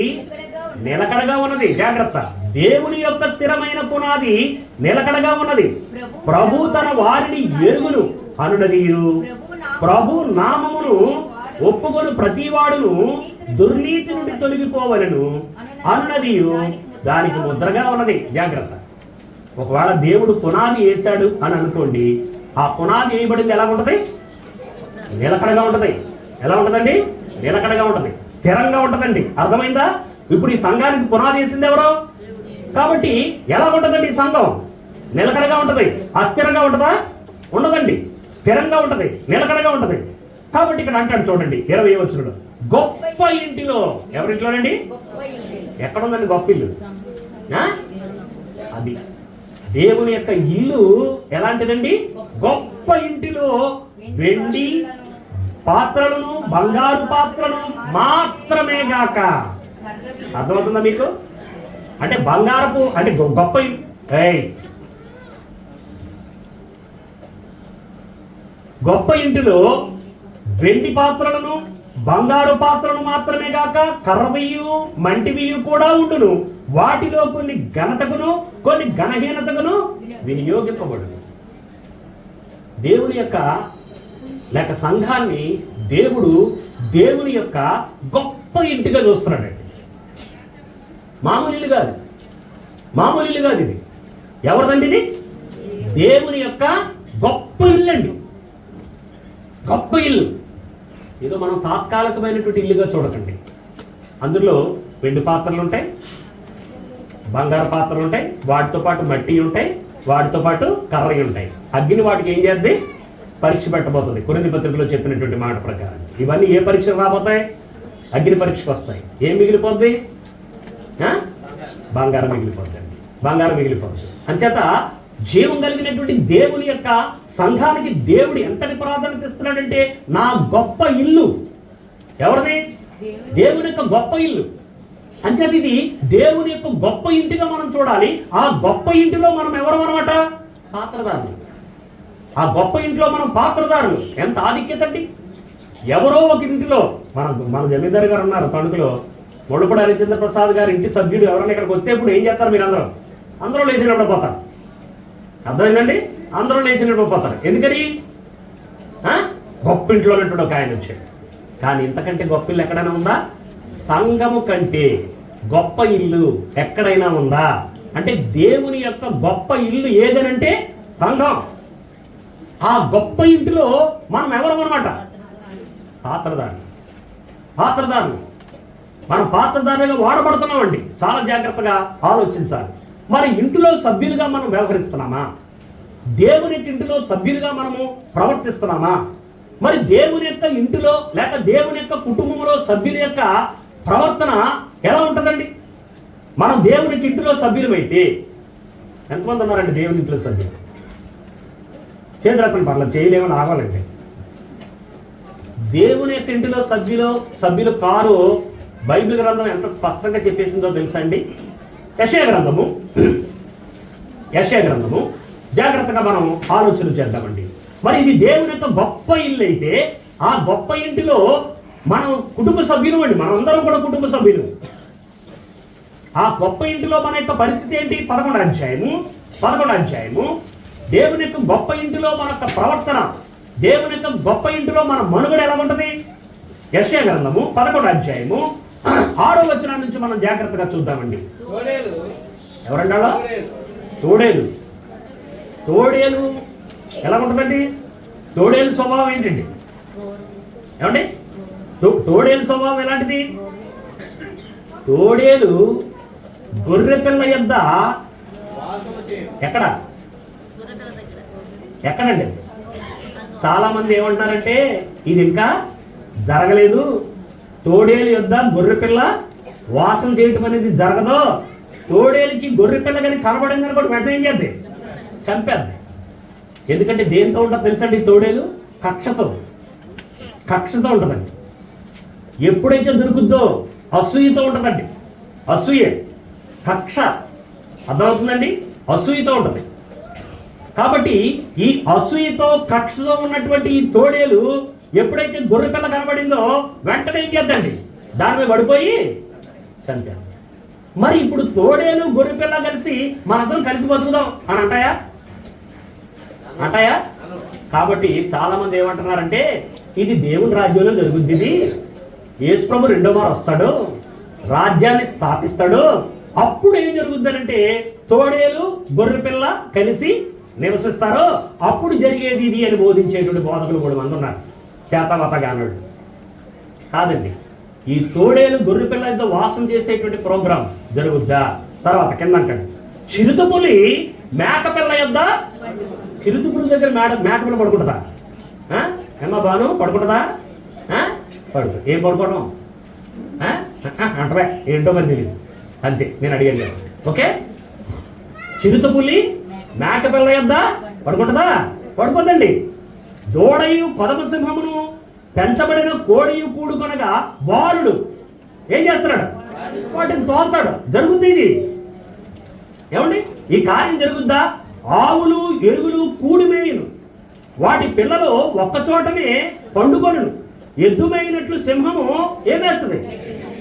నిలకడగా ఉన్నది. జాగ్రత్త. దేవుని యొక్క స్థిరమైన పునాది నిలకడగా ఉన్నది. ప్రభు తన వారిని ఎరుగును అనునది, ప్రభు నామమును ఒప్పుకొని ప్రతివాడును దుర్నీతి నుండి తొలగిపోవలను అనునది దానికి ముద్రగా ఉన్నది. జాగ్రత్త. ఒకవేళ దేవుడు పునాది వేశాడు అని అనుకోండి, ఆ పునాది వేయబడింది ఎలా ఉంటది? నిలకడగా ఉంటది. ఎలా ఉంటదండి? నిలకడగా ఉంటది, స్థిరంగా ఉంటదండి. అర్థమైందా? ఇప్పుడు ఈ సంఘానికి పునాది వేసింది ఎవరో? కాబట్టి ఎలా ఉంటదండి ఈ సంఘం? నిలకడగా ఉంటది. అస్థిరంగా ఉంటదా? ఉండదండి, స్థిరంగా ఉంటది, నిలకడగా ఉంటది. కాబట్టి ఇక్కడ అంటాడు చూడండి 20వ వచనంలో, గొప్ప ఇంటిలో. ఎవరింట్లోనండి? ఎక్కడుందండి గొప్ప ఇల్లు? అది దేవుని యొక్క ఇల్లు ఎలాంటిదండి? గొప్ప ఇంటిలో వెండి పాత్రలను, బంగారు పాత్రలు మాత్రమే గాక. అర్థమవుతుందా మీకు? అంటే బంగారపు అంటే గొప్ప గొప్ప ఇంటిలో వెండి పాత్రలను, బంగారు పాత్రలు మాత్రమే గాక కర్రవియు మంటివియు కూడా ఉండును. వాటిలో కొన్ని ఘనతకును కొన్ని ఘనహీనతకును వినియోగింపబడును. దేవుని యొక్క లేక సంఘాన్ని దేవుడు దేవుని యొక్క గొప్ప ఇంటిగా చూస్తున్నాడండి. మామూలు ఇల్లు కాదు, మామూలు ఇల్లు కాదు. ఇది ఎవరిదండి? ఇది దేవుని యొక్క గొప్ప ఇల్లు అండి, గొప్ప ఇల్లు. ఏదో మనం తాత్కాలికమైనటువంటి ఇల్లుగా చూడకండి. అందులో వెండి పాత్రలు ఉంటాయి, బంగారు పాత్రలు ఉంటాయి, వాటితో పాటు మట్టి ఉంటాయి, వాటితో పాటు కర్రలు ఉంటాయి. అగ్ని వాటికి ఏం చేద్ది? పరీక్ష పెట్టబోతుంది. కొరింథీ పత్రికలో చెప్పినటువంటి మాట ప్రకారం ఇవన్నీ ఏ పరీక్షలు రాబోతాయి? అగ్ని పరీక్షకు వస్తాయి. ఏం మిగిలిపోద్ది? బంగారం మిగిలిపోద్ది. బంగారం మిగిలిపోద్ది. అంచేత జీవం కలిగినటువంటి దేవుని యొక్క సంఘానికి దేవుడు ఎంతటి ప్రాధాన్యత ఇస్తున్నాడంటే, నా గొప్ప ఇల్లు ఎవరిది? దేవుని యొక్క గొప్ప ఇల్లు. అంచేత ఇది దేవుని యొక్క గొప్ప ఇంటిగా మనం చూడాలి. ఆ గొప్ప ఇంటిలో మనం ఎవరు అనమాట? పాత్రదారులు. ఆ గొప్ప ఇంట్లో మనం పాత్రదారులు. ఎంత ఆధిక్యత అండి! ఎవరో ఒక ఇంటిలో మన జమీందారు గారు ఉన్నారు తణుకులో, ముళ్ళపూడి హరిచంద్ర ప్రసాద్ గారి ఇంటి సభ్యుడు ఎవరైనా ఇక్కడికి వచ్చేప్పుడు ఏం చేస్తారు? మీరు అందరూ లేచినప్పుడు పోతారు. అర్థమైందండి? అందరూ లేచినప్పుడు పోతారు. ఎందుకని? గొప్ప ఇంట్లో ఉన్నట్టు ఒక ఆయన వచ్చాడు. కానీ ఇంతకంటే గొప్ప ఇల్లు ఎక్కడైనా ఉందా? సంఘము కంటే గొప్ప ఇల్లు ఎక్కడైనా ఉందా అంటే, దేవుని యొక్క గొప్ప ఇల్లు ఏదనంటే సంఘం. ఆ గొప్ప ఇంటిలో మనం ఎవరు అన్నమాట? పాత్రదారులు. మనం పాత్రదారులుగా వాడబడుతున్నామండి. చాలా జాగ్రత్తగా ఆలోచించాలి. మరి ఇంటిలో సభ్యులుగా మనం వ్యవహరిస్తున్నామా? దేవుని యొక్క ఇంటిలో సభ్యులుగా మనము ప్రవర్తిస్తున్నామా? మరి దేవుని యొక్క ఇంటిలో లేక దేవుని యొక్క కుటుంబంలో సభ్యుల యొక్క ప్రవర్తన ఎలా ఉంటుందండి? మనం దేవునికి ఇంటిలో సభ్యులమైతే ఎంతమంది ఉన్నారండి దేవుని ఇంటిలో సభ్యులు? చేతులెత్తని పర్లేదు, చేయలేమని ఆగాలంటే. దేవుని యొక్క ఇంటిలో సభ్యులు కారు బైబిల్ గ్రంథం ఎంత స్పష్టంగా చెప్పేసిందో తెలుసా అండి? యెషయా గ్రంథము జాగ్రత్తగా మనం ఆలోచన చేద్దామండి. మరి ఇది దేవుని యొక్క గొప్ప ఇల్లు అయితే, ఆ గొప్ప ఇంటిలో మనం కుటుంబ సభ్యులు అండి. మనం అందరం కూడా కుటుంబ సభ్యులు. ఆ గొప్ప ఇంటిలో మన యొక్క పరిస్థితి ఏంటి? 11వ అధ్యాయము దేవుని యొక్క గొప్ప ఇంటిలో మన యొక్క ప్రవర్తన, దేవుని యొక్క గొప్ప ఇంటిలో మన మనుగడ ఎలా ఉంటుంది? యెషయా గ్రంథము 11వ అధ్యాయము 6వ వచనం నుంచి మనం జాగ్రత్తగా చూద్దామండి. ఎవరంటాడో? తోడేలు ఎలా ఉంటుందండి? తోడేలు స్వభావం ఏంటండి? ఏమండి? తోడేలు స్వభావం ఎలాంటిది? తోడేలు గొర్రె పిల్ల యొద్ద ఎక్కడండి? చాలా మంది ఏమంటున్నారంటే, ఇది ఇంకా జరగలేదు, తోడేలు యొద్ద గొర్రె పిల్ల వాసన చేయటం అనేది జరగదు. తోడేలుకి గొర్రె పిల్ల కానీ కనబడింది అనుకోండి, వెంటనే ఏం చేద్ది? చంపేద్ది. ఎందుకంటే దేంతో ఉంటుంది తెలుసండి? తోడేలు కక్షతో ఉంటుందండి. ఎప్పుడైతే దొరుకుద్దో అసూయతో ఉంటుందండి. కక్ష అర్థమవుతుందండి? అసూయతో ఉంటుంది. కాబట్టి ఈ అసూయతో కక్షతో ఉన్నటువంటి ఈ తోడేలు ఎప్పుడైతే గొర్రె పిల్ల కనబడిందో వెంటనే ఏం చేద్దండి? దాని మీద పడిపోయి చంపారు. మరి ఇప్పుడు తోడేలు గొర్రె పిల్ల కలిసి మనందరం కలిసి బతుకుదాం అని అంటాయా? కాబట్టి చాలా మంది ఏమంటున్నారంటే, ఇది దేవుని రాజ్యంలో జరుగుద్ది, ఇది యేసు ప్రభు రెండో మారు వస్తాడు, రాజ్యాన్ని స్థాపిస్తాడు, అప్పుడు ఏం జరుగుద్దంటే తోడేలు గొర్రె పిల్ల కలిసి నివసిస్తారు, అప్పుడు జరిగేది ఇది అని బోధించేటువంటి బోధకులు కూడా మంది ఉన్నారు. చేతవతగానుడు కాదండి. ఈ తోడేలు గొర్రె పిల్ల యొక్క వాసం చేసేటువంటి ప్రోగ్రాం జరుగుద్దా? తర్వాత కింద అంటాడు, చిరుతపులి మేకపిల్ల యొద్ద, చిరుతపులి దగ్గర మేకపిల్ల పడుకుంటుందా? ఏమా బాను పడుకుంటుందా? ఏం పడుకోవడం అంటవే ఏంటో మరి తెలియదు, అంతే. నేను అడిగాను. ఓకే, చిరుతపులి మేకపిల్ల యొద్ద పడుకుంటుందా? పడుకోదండి. దూడయు కొదమ సింహమును పెంచబడిన కోడియు కూడుకొనగా బాలుడు ఏం చేస్తున్నాడు? వాటిని తోలుతాడు. జరుగుద్ది ఇది. ఏమండి? ఈ కార్యం జరుగుద్దా? ఆవులు ఎరువులు కూడిమేయును, వాటి పిల్లలు ఒక్కచోటనే పండుకొనును. ఎద్దుమైనట్లు సింహము ఏం వేస్తుంది?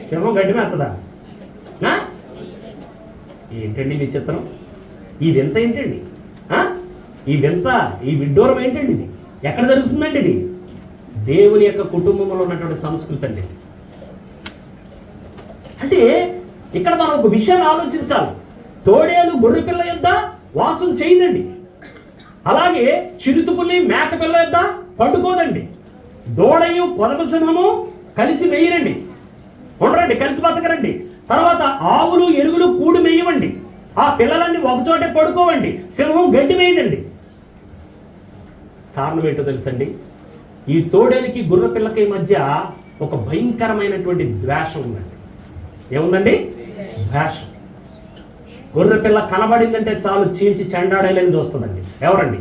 సింహం గడ్డి మేస్తుందా? ఏంటండి మీ చిత్రం? ఈ వింత ఏంటండి? ఈ వింత, ఈ విడ్డూరం ఏంటండి? ఇది ఎక్కడ జరుగుతుందండి? ఇది దేవుని యొక్క కుటుంబంలో ఉన్నటువంటి సంస్కృతి అండి. అంటే ఇక్కడ మనం ఒక విషయాన్ని ఆలోచించాలి. తోడేలు గొర్రె పిల్ల యొద్ద వాసం చేయదండి. అలాగే చిరుతపులి మేక పిల్ల యొద్ద పండుకోదండి. దూడయు కొదమ సింహము కలిసి వేయరండి, ఉండరండి, కలిసి బతకరండి. తర్వాత ఆవులు ఎరుగులు కూడి మేయవండి, ఆ పిల్లలన్నీ ఒకచోటే పడుకోవండి, సింహం గడ్డి మేయదండి. కారణం ఏంటో తెలుసండి, ఈ తోడేలికి గుర్ర పిల్లకి మధ్య ఒక భయంకరమైనటువంటి ద్వేషం ఉందండి. ఏముందండి? ద్వేషం. గొర్రె పిల్ల కనబడిందంటే చాలు చీల్చి చెండాడేలని చూస్తుందండి. ఎవరండి?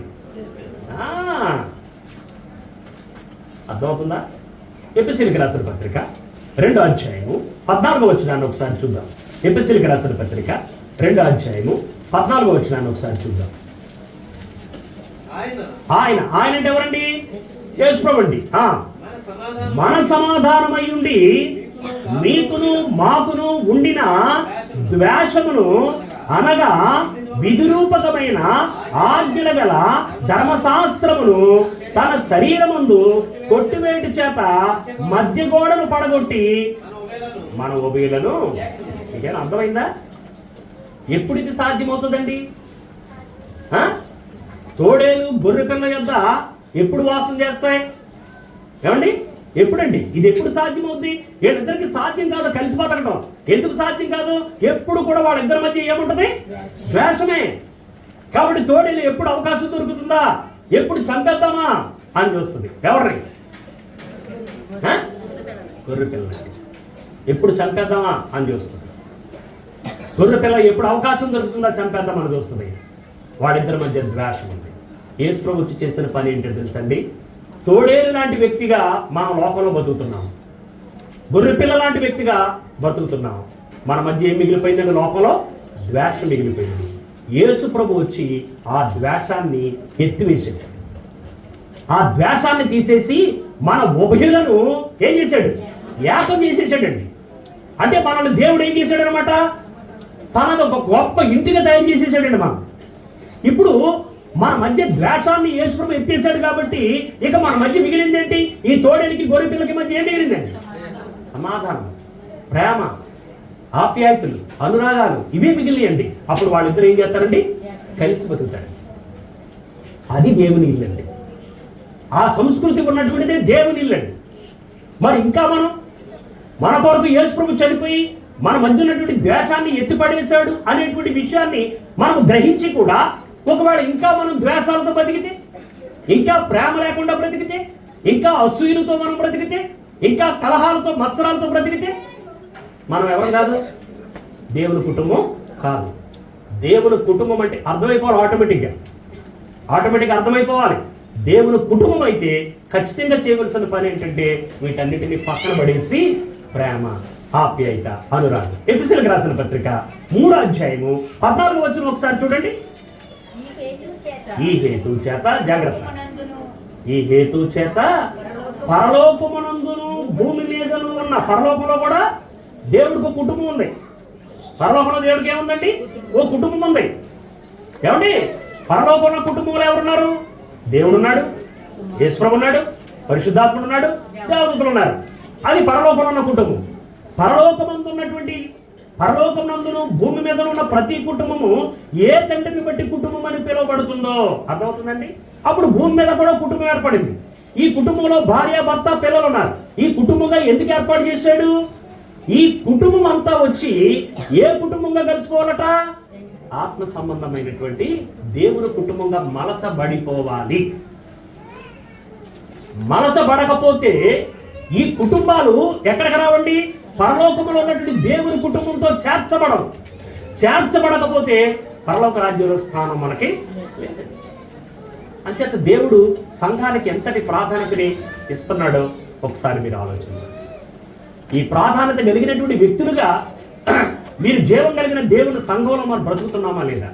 అర్థమవుతుందా? ఎపిసిలికి రాసిన పత్రిక 2వ అధ్యాయము 14వ వచనాన్ని ఒకసారి చూద్దాం. ఎపిసిలికి రాసిన పత్రిక 2వ అధ్యాయము 14వ వచనాన్ని ఒకసారి చూద్దాం. ఆయన అంటే ఎవరండి? యేసుప్రభు అండి. మన సమాధానమై ఉండి మీకును మాకును ఉండిన ద్వేషమును అనగా విధిరూపకమైన ఆజ్ఞల గల ధర్మశాస్త్రమును తన శరీరమందు కొట్టివేటు చేత మధ్య గోడను పడగొట్టి మన ఉభయులను. ఇదేనా అర్థమైందా? ఎప్పుడు ఇది సాధ్యమవుతుందండి? తోడేలు గొర్రె పిల్ల యొద్ద ఎప్పుడు వాసం చేస్తాయి? ఏమండి? ఎప్పుడండి? ఇది ఎప్పుడు సాధ్యమవుద్ది? వీళ్ళిద్దరికి సాధ్యం కాదు కలిసి బతకడం. ఎందుకు సాధ్యం కాదు? ఎప్పుడు కూడా వాళ్ళిద్దరి మధ్య ఏముంటది? ద్వేషమే. కాబట్టి తోడేలు ఎప్పుడు అవకాశం దొరుకుతుందా, ఎప్పుడు చంపేద్దామా అని చూస్తుంది. ఎవరిని? గొర్రె పిల్ల. ఎప్పుడు చంపేద్దామా అని చూస్తుంది. గొర్రె పిల్ల ఎప్పుడు అవకాశం దొరుకుతుందా చంపేద్దామని చూస్తుంది. వాడిద్దరి మధ్య ద్వేషం ఉంది. యేసు ప్రభు వచ్చి చేసిన పని ఏంటో తెలుసండి, తోడేలు లాంటి వ్యక్తిగా మనం లోకంలో బతుకుతున్నాం, గొర్రెపిల్ల లాంటి వ్యక్తిగా బతుకుతున్నాం. మన మధ్య ఏం మిగిలిపోయిందండి? లోకంలో ద్వేషం మిగిలిపోయింది. యేసు ప్రభు వచ్చి ఆ ద్వేషాన్ని ఎత్తివేసాడు. ఆ ద్వేషాన్ని తీసేసి మన ఉభయులను ఏం చేశాడు? ఏకం చేసేసాడండి. అంటే మనల్ని దేవుడు ఏం చేశాడు అనమాట? తనది ఒక గొప్ప ఇంటిగా తయారు చేసేసాడండి. మనం ఇప్పుడు మన మధ్య ద్వేషాన్ని యేసు ప్రభు ఎత్తేసాడు కాబట్టి ఇక మన మధ్య మిగిలింది ఏంటి? ఈ తోడేలికి గొర్రె పిల్లకి మధ్య ఏం మిగిలిందండి? సమాధానం, ప్రేమ, ఆప్యాయతలు, అనురాగాలు, ఇవే మిగిలియండి. అప్పుడు వాళ్ళిద్దరు ఏం చేస్తారండి? కలిసి బతుకుతారు. అది దేవుని ఇల్లండి. ఆ సంస్కృతి ఉన్నటువంటిదే దేవుని ఇల్లండి. మరి ఇంకా మన కొరకు యేసు ప్రభు చనిపోయి మన మధ్య ఉన్నటువంటి ద్వేషాన్ని ఎత్తిపడేశాడు అనేటువంటి విషయాన్ని మనం గ్రహించి కూడా ఒకవేళ ఇంకా మనం ద్వేషాలతో బ్రతికితే, ఇంకా ప్రేమ లేకుండా బ్రతికితే, ఇంకా అసూయలతో మనం బ్రతికితే, ఇంకా కలహాలతో మత్సరాలతో బ్రతికితే మనం ఎవరు కాదు? దేవుని కుటుంబం కాదు. దేవుని కుటుంబం అంటే అర్థమైపోవాలి. ఆటోమేటిక్గా అర్థమైపోవాలి. దేవుని కుటుంబం అయితే ఖచ్చితంగా చేయవలసిన పని ఏంటంటే వీటన్నిటిని పక్కన పడేసి ప్రేమ, ఆప్యాయత, అనురాగం. ఎఫెసీయులకు రాసిన పత్రిక 3వ అధ్యాయము 14వ వచనం ఒకసారి చూడండి. ఈ హేతు చేత జాగ్రత్త. ఈ హేతు చేత పరలోకమునందును భూమి మీదను ఉన్న, పరలోకంలో కూడా దేవుడికి ఒక కుటుంబం ఉంది. పరలోకంలో దేవుడికి ఏముందండి? ఓ కుటుంబం ఉంది. ఏమండి? పరలోకంలో కుటుంబంలో ఎవరున్నారు? దేవుడు ఉన్నాడు, యేసు ప్రభువు ఉన్నాడు, పరిశుద్ధాత్ముడు ఉన్నాడు, దేవదూతలు ఉన్నారు. అది పరలోకంలో ఉన్న కుటుంబం. పరలోకమునందును భూమి మీద ఉన్న ప్రతి కుటుంబము ఏ తండ్రిని బట్టి కుటుంబం అని పిలువబడుతుందో అర్థమవుతుందండి. అప్పుడు భూమి మీద కూడా కుటుంబం ఏర్పడింది. ఈ కుటుంబంలో భార్య, భర్త, పిల్లలు ఉన్నారు. ఈ కుటుంబంగా ఎందుకు ఏర్పాటు చేశాడు? ఈ కుటుంబం అంతా వచ్చి ఏ కుటుంబంగా కలిసిపోవాలట? ఆత్మ సంబంధమైనటువంటి దేవుని కుటుంబంగా మలచబడిపోవాలి. మలచబడకపోతే ఈ కుటుంబాలు ఎక్కడికి రావండి? పరలోకంలో ఉన్నటువంటి దేవుని కుటుంబంతో చేర్చబడకపోతే పరలోక రాజ్యంలో స్థానం మనకి లేదు. అంచేత దేవుడు సంఘానికి ఎంతటి ప్రాధాన్యతని ఇస్తున్నాడో ఒకసారి మీరు ఆలోచించండి. ఈ ప్రాధాన్యత కలిగినటువంటి వ్యక్తులుగా మీరు జీవం కలిగిన దేవుని సంఘంలో మనం బ్రతుకుతున్నామా లేదా?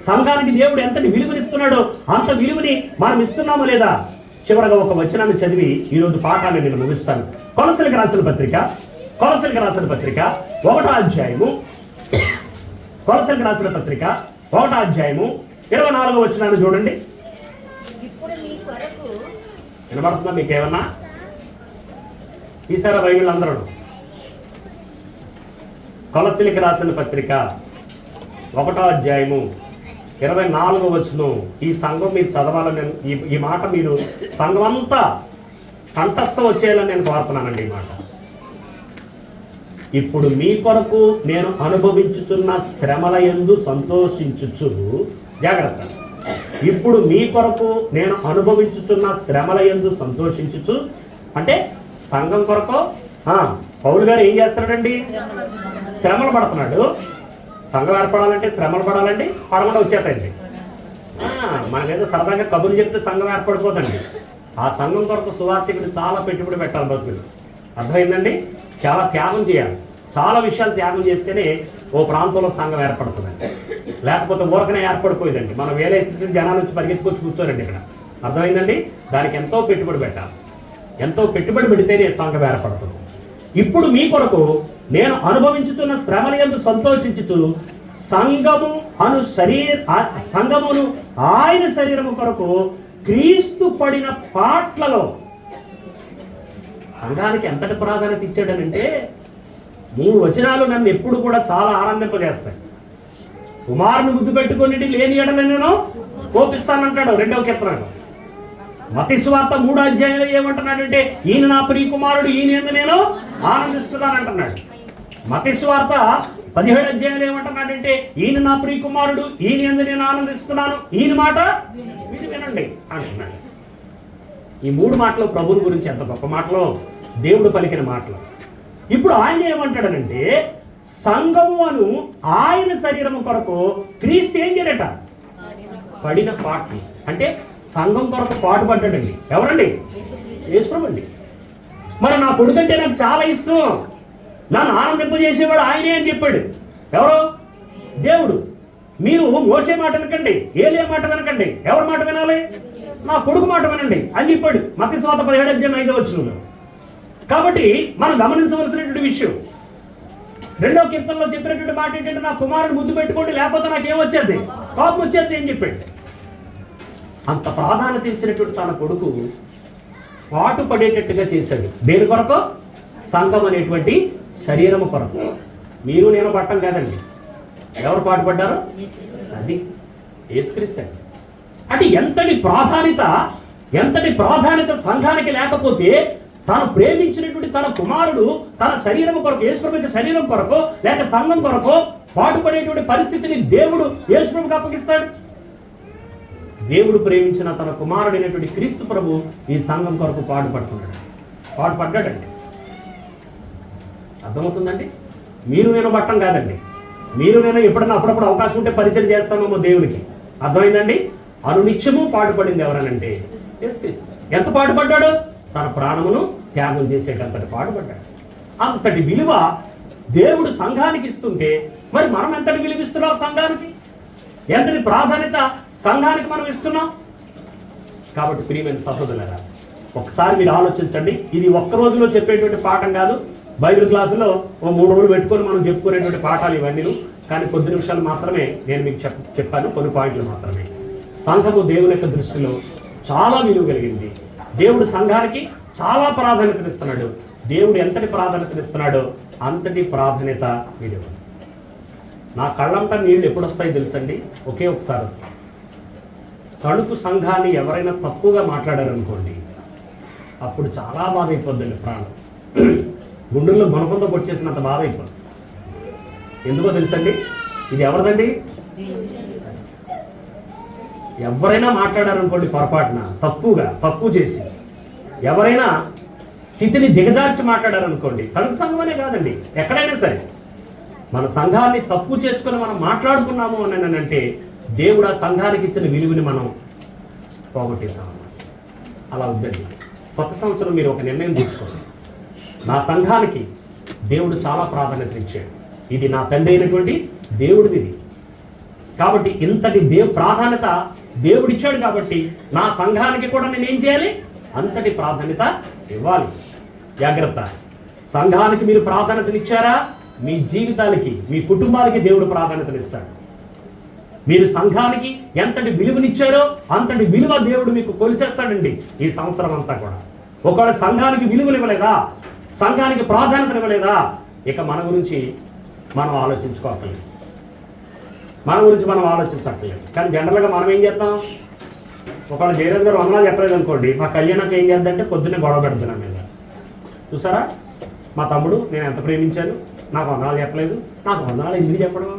సంఘానికి దేవుడు ఎంతటి విలువనిస్తున్నాడో అంత విలువని మనం ఇస్తున్నామా లేదా? చివరగా ఒక వచనాన్ని చదివి ఈరోజు పాఠాన్ని నేను ముగిస్తాను. కొలసీలకు రాసిన పత్రిక 1వ అధ్యాయము 24వ వచనాన్ని చూడండి. వినబడుతుందా మీకు ఏమన్నా? ఈసారి బైబిల్ అందరూ కొలసీలకు రాసిన పత్రిక 1వ అధ్యాయము 24వ వచనం. ఈ సంఘం మీరు చదవాలని నేను ఈ మాట మీరు సంఘం అంతా కంఠస్థం వచ్చేయాలని నేను కోరుతున్నానండి. ఈ మాట ఇప్పుడు మీ కొరకు నేను అనుభవించుచున్న శ్రమల యందు సంతోషించుచు, జాగ్రత్త, ఇప్పుడు మీ కొరకు నేను అనుభవించుచున్న శ్రమల యందు సంతోషించుచు, అంటే సంఘం కొరకు పౌలు గారు ఏం చేస్తున్నాడండి? శ్రమలు పడుతున్నాడు. సంఘం ఏర్పడాలంటే శ్రమలు పడాలండి, పడమని వచ్చేతండి. మనకేదో సరదాగా కబుర్లు చెప్తే సంఘం ఏర్పడిపోదండి. ఆ సంఘం కొరకు సువార్థికుడు చాలా పెట్టుబడి పెట్టాలి బతుకులు. అర్థమైందండి? చాలా త్యాగం చేయాలి. చాలా విషయాలు త్యాగం చేస్తేనే ఓ ప్రాంతంలో సంఘం ఏర్పడుతుందండి. లేకపోతే ఊరకనే ఏర్పడిపోయిందండి. మనం వేరే స్థితి జనాల నుంచి పరిగెత్తుకొచ్చి కూర్చోరండి ఇక్కడ. అర్థమైందండి? దానికి ఎంతో పెట్టుబడి పెట్టాలి. ఎంతో పెట్టుబడి పెడితేనే సంఘం ఏర్పడుతుంది. ఇప్పుడు మీ కొరకు నేను అనుభవించుతున్న శ్రమల యందు సంతోషించుచు, సంఘమును ఆయన శరీరము కొరకు క్రీస్తు పడిన పాట్లలో. సంఘానికి ఎంతటి ప్రాధాన్యత ఇచ్చాడనంటే 3 వచనాలు నన్ను ఎప్పుడు కూడా చాలా ఆనందింపజేస్తాయి. కుమారుని ముద్దు పెట్టుకొని లేని ఎడల నేను కోపిస్తానంటాడు 2వ కీర్తనలో. మత్తయి సువార్త 3వ అధ్యాయంలో ఏమంటున్నాడంటే, ఈయన నా ప్రియ కుమారుడు, ఈయన యందు నేను ఆనందిస్తున్నానంటున్నాడు. మత్తయి సువార్త 17వ అధ్యాయంలో ఏమంటున్నాడంటే, ఈయన నా ప్రియ కుమారుడు, ఈయన యందు నేను ఆనందిస్తున్నాను, ఈయన మాట వినండి అంటున్నాడు. ఈ 3 మాటలు ప్రభువుని గురించి ఎంత గొప్ప మాటలో, దేవుడు పలికిన మాటలు. ఇప్పుడు ఆయన ఏమంటాడనంటే, సంఘము అను ఆయన శరీరము కొరకు క్రీస్తు ఏం చేయడట? పడిన పాటలు. అంటే సంఘం కొరకు పాటుపడ్డాడండి. ఎవరండి? యేసుప్రభు అండి. మరి నా కొడుకంటే నాకు చాలా ఇష్టం, నన్ను ఆనందింపజేసేవాడు ఆయనే అని చెప్పాడు. ఎవరు? దేవుడు. మీరు మోసే మాట వినకండి, ఏలియా మాట వినకండి, ఎవరి మాట వినాలి? నా కొడుకు మాట వినండి అని చెప్పాడు మత్తయి సువార్త 17వ అధ్యాయం 5వ వచనంలో. కాబట్టి మనం గమనించవలసినటువంటి విషయం, 2వ కీర్తనలో చెప్పినటువంటి మాట ఏంటంటే, నా కుమారుని ముద్దు పెట్టుకోండి, లేకపోతే నాకేమొచ్చేది? కోపం వచ్చేది అని చెప్పాడు. అంత ప్రాధాన్యత ఇచ్చినటువంటి తన కొడుకు పాటు పడేటట్టుగా చేశాడు. దేని కొరకు? సంఘం అనేటువంటి శరీరము కొరకు. మీరు నేను పట్టం కాదండి. ఎవరు పాటుపడ్డారు? అది యేసుక్రీస్తు. అంటే ఎంతటి ప్రాధాన్యత సంఘానికి లేకపోతే, తాను ప్రేమించినటువంటి తన కుమారుడు తన శరీరం కొరకు, యేసుప్రభు శరీరం కొరకు లేక సంఘం కొరకు పాటుపడేటువంటి పరిస్థితిని దేవుడు యేసుప్రభుకి అప్పగిస్తాడు. దేవుడు ప్రేమించిన తన కుమారుడైనటువంటి క్రీస్తు ప్రభు ఈ సంఘం కొరకు పాటుపడ్డాడండి. అర్థమవుతుందండి? మీరు నేను పట్టం కాదండి. మీరు నేను ఎప్పుడన్నా అప్పుడప్పుడు అవకాశం ఉంటే పరిచయం చేస్తామేమో దేవునికి. అర్థమైందండి? అనునిత్యము పాటుపడింది ఎవరనంటే యేసుక్రీస్తు. ఎంత పాటుపడ్డాడు? తన ప్రాణమును త్యాగం చేసేటంతటి పాటుపడ్డాడు. అంతటి విలువ దేవుడు సంఘానికి ఇస్తుంటే, మరి మనం ఎంతటి విలువ ఇస్తున్నాం సంఘానికి? ఎంతటి ప్రాధాన్యత సంఘానికి మనం ఇస్తున్నాం? కాబట్టి ప్రియమైన సహోదరులారా, ఒకసారి మీరు ఆలోచించండి. ఇది ఒక్క రోజులో చెప్పేటువంటి పాఠం కాదు. బైబిల్ క్లాసులో ఓ 3 రోజులు పెట్టుకొని మనం చెప్పుకునేటువంటి పాఠాలు ఇవన్నీ. కానీ కొద్ది నిమిషాలు మాత్రమే నేను మీకు చెప్పాను, కొన్ని పాయింట్లు మాత్రమే. సంఘము దేవుని యొక్క దృష్టిలో చాలా విలువ కలిగింది. దేవుడు సంఘానికి చాలా ప్రాధాన్యతనిస్తున్నాడు. దేవుడు ఎంతటి ప్రాధాన్యతనిస్తున్నాడో అంతటి ప్రాధాన్యత విలువ. నా కళ్ళంట నీళ్ళు ఎప్పుడు వస్తాయి తెలుసండి? ఒకే ఒకసారి వస్తాయి. తణుకు సంఘాన్ని ఎవరైనా తప్పుగా మాట్లాడారనుకోండి, అప్పుడు చాలా బాధ అయిపోద్దండి. ప్రాణం గుండెల్లో మనకొంద పొచ్చేసినంత బాధ అయిపోద్ది. ఎందుకో తెలుసండి? ఇది ఎవరిదండి? ఎవరైనా మాట్లాడారనుకోండి పొరపాటున, తప్పు చేసి ఎవరైనా స్థితిని దిగజార్చి మాట్లాడారనుకోండి, తణుకు సంఘం అనే కాదండి, ఎక్కడైనా సరే మన సంఘాన్ని తప్పు చేసుకుని మనం మాట్లాడుకున్నాము అని అంటే, దేవుడు ఆ సంఘానికి ఇచ్చిన విలువని మనం పోగొట్టేసామన్నమాట. అలా వద్దండి. కొత్త సంవత్సరం మీరు ఒక నిర్ణయం తీసుకోండి. నా సంఘానికి దేవుడు చాలా ప్రాధాన్యత ఇచ్చాడు. ఇది నా తండ్రి అయినటువంటి దేవుడిది. కాబట్టి ఇంతటి ప్రాధాన్యత దేవుడిచ్చాడు. కాబట్టి నా సంఘానికి కూడా నేను ఏం చేయాలి? అంతటి ప్రాధాన్యత ఇవ్వాలి. జాగ్రత్త. సంఘానికి మీరు ప్రాధాన్యతనిచ్చారా? మీ జీవితాలకి, మీ కుటుంబాలకి దేవుడు ప్రాధాన్యతనిస్తాడు. మీరు సంఘానికి ఎంతటి విలువనిచ్చారో అంతటి విలువ దేవుడు మీకు కొలిసేస్తాడండి ఈ సంవత్సరం అంతా కూడా. ఒకవేళ సంఘానికి విలువలు ఇవ్వలేదా, సంఘానికి ప్రాధాన్యత ఇవ్వలేదా, ఇక మన గురించి మనం ఆలోచించుకోవట్లేదు. కానీ జనరల్గా మనం ఏం చేస్తాం? ఒకవేళ జయరాజ్ గారు వందనాలు చెప్పలేదు అనుకోండి, మా కళ్యాణకు ఏం చేద్దంటే పొద్దున్నే గొడవ పెడుతున్నాం మీద. చూసారా, మా తమ్ముడు నేను ఎంత ప్రేమించాను, నాకు వందనాలు చెప్పలేదు, నాకు వందనాలు ఎందుకు చెప్పడం,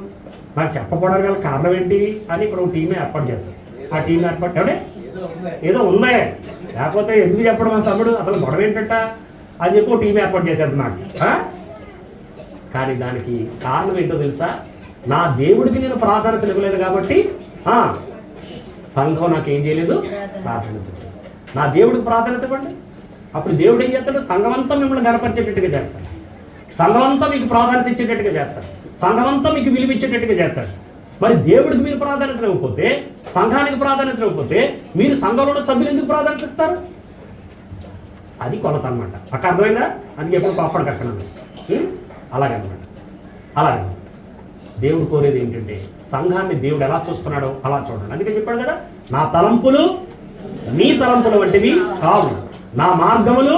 నాకు చెప్పకపోవడానికి గల కారణం ఏంటి అని ఇప్పుడు ఒక టీమే ఏర్పాటు చేస్తారు. ఆ టీం ఏర్పాటు అంటే ఏదో ఉందే, లేకపోతే ఎందుకు చెప్పడం మా తమ్ముడు అసలు గొడవ ఏంటంట అని చెప్పి ఒక టీం ఏర్పాటు చేసేది నాకు. కానీ దానికి కారణం ఏంటో తెలుసా? నా దేవుడికి నేను ప్రాధాన్యత ఇవ్వలేదు కాబట్టి సంఘం నాకు ఏం చేయలేదు, ప్రాధాన్యత. నా దేవుడికి ప్రాధాన్యత ఇవ్వండి, అప్పుడు దేవుడు ఏం చేస్తాడు? సంఘమంతా మిమ్మల్ని గనపరిచేటట్టుగా చేస్తాడు, సంఘమంతా మీకు ప్రాధాన్యత ఇచ్చేటట్టుగా చేస్తాడు, సంఘమంతా మీకు విలువిచ్చేటట్టుగా చేస్తాడు. మరి దేవుడికి మీరు ప్రాధాన్యత ఇవ్వకపోతే, సంఘానికి ప్రాధాన్యత ఇవ్వకపోతే మీరు సంఘంలో సభ్యులు ఎందుకు ప్రాధాన్యత ఇస్తారు? అది కొలత అనమాట. అక్కడ అర్థమైందా? అది ఎప్పుడు పాపడికి అక్కడన్నా అలాగనమాట. అలాగే దేవుడు కోరేది ఏంటంటే సంఘాన్ని దేవుడు ఎలా చూస్తున్నాడో అలా చూడండి. అందుకే చెప్పాడు కదా, నా తలంపులు నీ తలంపుల వంటివి కావు, నా మార్గములు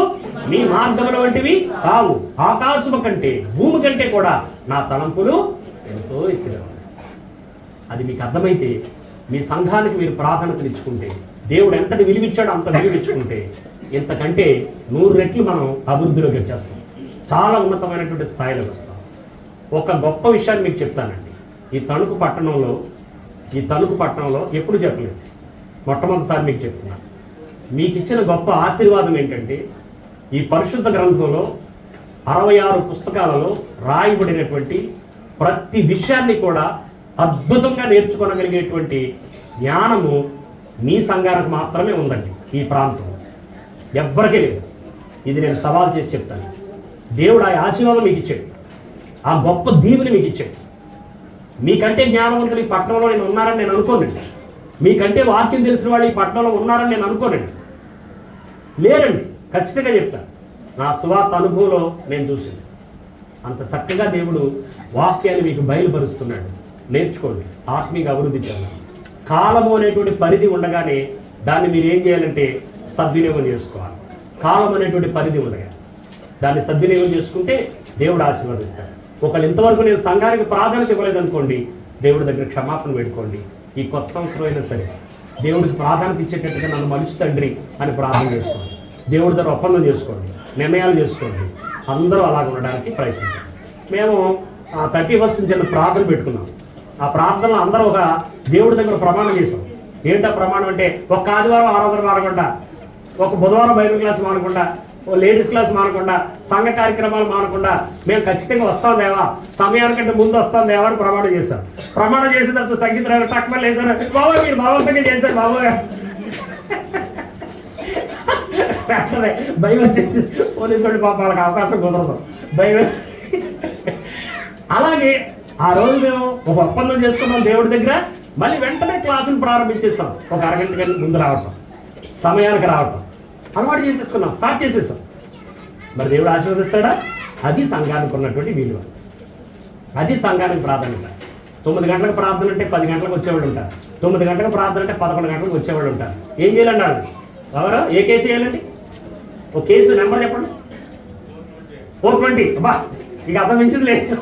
నీ మార్గముల వంటివి కావు, ఆకాశము కంటే భూమి కంటే కూడా నా తలంపులు ఎంతో ఎత్తుగా. అది మీకు అర్థమైతే మీ సంఘానికి మీరు ప్రాధాన్యతలు ఇచ్చుకుంటే, దేవుడు ఎంతటి విలువిచ్చాడో అంత విలువిచ్చుకుంటే ఇంతకంటే 100 రెట్లు మనం అభివృద్ధిలోకి వచ్చేస్తాం, చాలా ఉన్నతమైనటువంటి స్థాయిలోకి వస్తాం. ఒక గొప్ప విషయాన్ని మీకు చెప్తానండి. ఈ తణుకు పట్టణంలో ఎప్పుడు చెప్పలేదు, మొట్టమొదటిసారి మీకు చెప్తున్నాను. మీకు ఇచ్చిన గొప్ప ఆశీర్వాదం ఏంటంటే ఈ పరిశుద్ధ గ్రంథంలో 66 పుస్తకాలలో రాయబడినటువంటి ప్రతి విషయాన్ని కూడా అద్భుతంగా నేర్చుకోగలిగేటువంటి జ్ఞానము మీ సంఘానికి మాత్రమే ఉందండి. ఈ ప్రాంతం ఎవ్వరికీ లేదు. ఇది నేను సవాల్ చేసి చెప్తాను. దేవుడు ఆ ఆశీర్వాదం మీకు ఇచ్చాడు, ఆ గొప్ప దీవుని మీకు ఇచ్చాడు. మీకంటే జ్ఞానవంతులు ఈ పట్టణంలో నేను ఉన్నారని నేను అనుకోనండి, మీకంటే వాక్యం తెలిసిన వాళ్ళు ఈ పట్టణంలో ఉన్నారని నేను అనుకోనండి, లేరండి. ఖచ్చితంగా చెప్తాను, నా సువార్త అనుభవంలో నేను చూసింది. అంత చక్కగా దేవుడు వాక్యాన్ని మీకు బయలుపరుస్తున్నాడు. నేర్చుకోండి, ఆత్మీయ అభివృద్ధి చెందాలి. కాలము అనేటువంటి పరిధి ఉండగానే దాన్ని మీరు ఏం చేయాలంటే సద్వినియోగం చేసుకోవాలి. కాలం అనేటువంటి పరిధి ఉండగా దాన్ని సద్వినియోగం చేసుకుంటే దేవుడు ఆశీర్వదిస్తాడు. ఒకళ్ళు ఇంతవరకు నేను సంఘానికి ప్రాధాన్యత ఇవ్వలేదనుకోండి, దేవుడి దగ్గర క్షమాపణ వేడుకోండి. ఈ కొత్త సంవత్సరం అయినా సరే దేవుడికి ప్రాధాన్యత ఇచ్చేటట్టుగా నన్ను మనిషి తండ్రి అని ప్రార్థన చేసుకోండి. దేవుడి దగ్గర ఒప్పందం చేసుకోండి, నిర్ణయాలు చేసుకోండి. అందరూ అలాగ ఉండడానికి ప్రయత్నించండి. మేము 31st చిన్న ప్రార్థన పెట్టుకున్నాం. ఆ ప్రార్థనలో అందరూ ఒక దేవుడి దగ్గర ప్రమాణం చేసాం. ఏంటో ప్రమాణం అంటే, ఒక ఆదివారం ఆరాధన మానకుండా, ఒక బుధవారం బైబిల్ క్లాస్ మానకుండా, ఓ లేడీస్ క్లాస్ మానకుండా, సంఘ కార్యక్రమాలు మానకుండా మేము ఖచ్చితంగా వస్తాం దేవా, సమయానికంటే ముందు వస్తాం దేవా అని ప్రమాణం చేశాం. ప్రమాణం చేసిన తర్వాత సంగీత టక్మని లేదు, బాబు మీరు బలవంతంగా చేశారు బాబు, భయం వచ్చేసి పోలీసు వాళ్ళు పాప వాళ్ళకి అవకాశం కుదరదు భయం. అలాగే ఆ రోజు మేము ఒక ఒప్పందం చేసుకున్నాం దేవుడి దగ్గర. మళ్ళీ వెంటనే క్లాసులు ప్రారంభించేస్తాం. ఒక అరగంట గంట ముందు రావటం, సమయానికి రావటం అలవాటు చేసేసుకున్నాం, స్టార్ట్ చేసేస్తాం. మరి దేవుడు ఆశీర్వదిస్తాడా? అది సంఘానికి ఉన్నటువంటి విలువ, అది సంఘానికి ప్రాధాన్యత. 9 గంటలకు ప్రార్థన అంటే 10 గంటలకు వచ్చేవాళ్ళు ఉంటారు, 9 గంటలకు ప్రార్థన అంటే 11 గంటలకు వచ్చేవాళ్ళు ఉంటారు. ఏం చేయాలండి వాళ్ళు? ఎవరు ఏ కేసు చేయాలండి? ఒక కేసు నెంబర్ చెప్పండి. 420. అబ్బా ఇక అర్థం మించింది లేదు,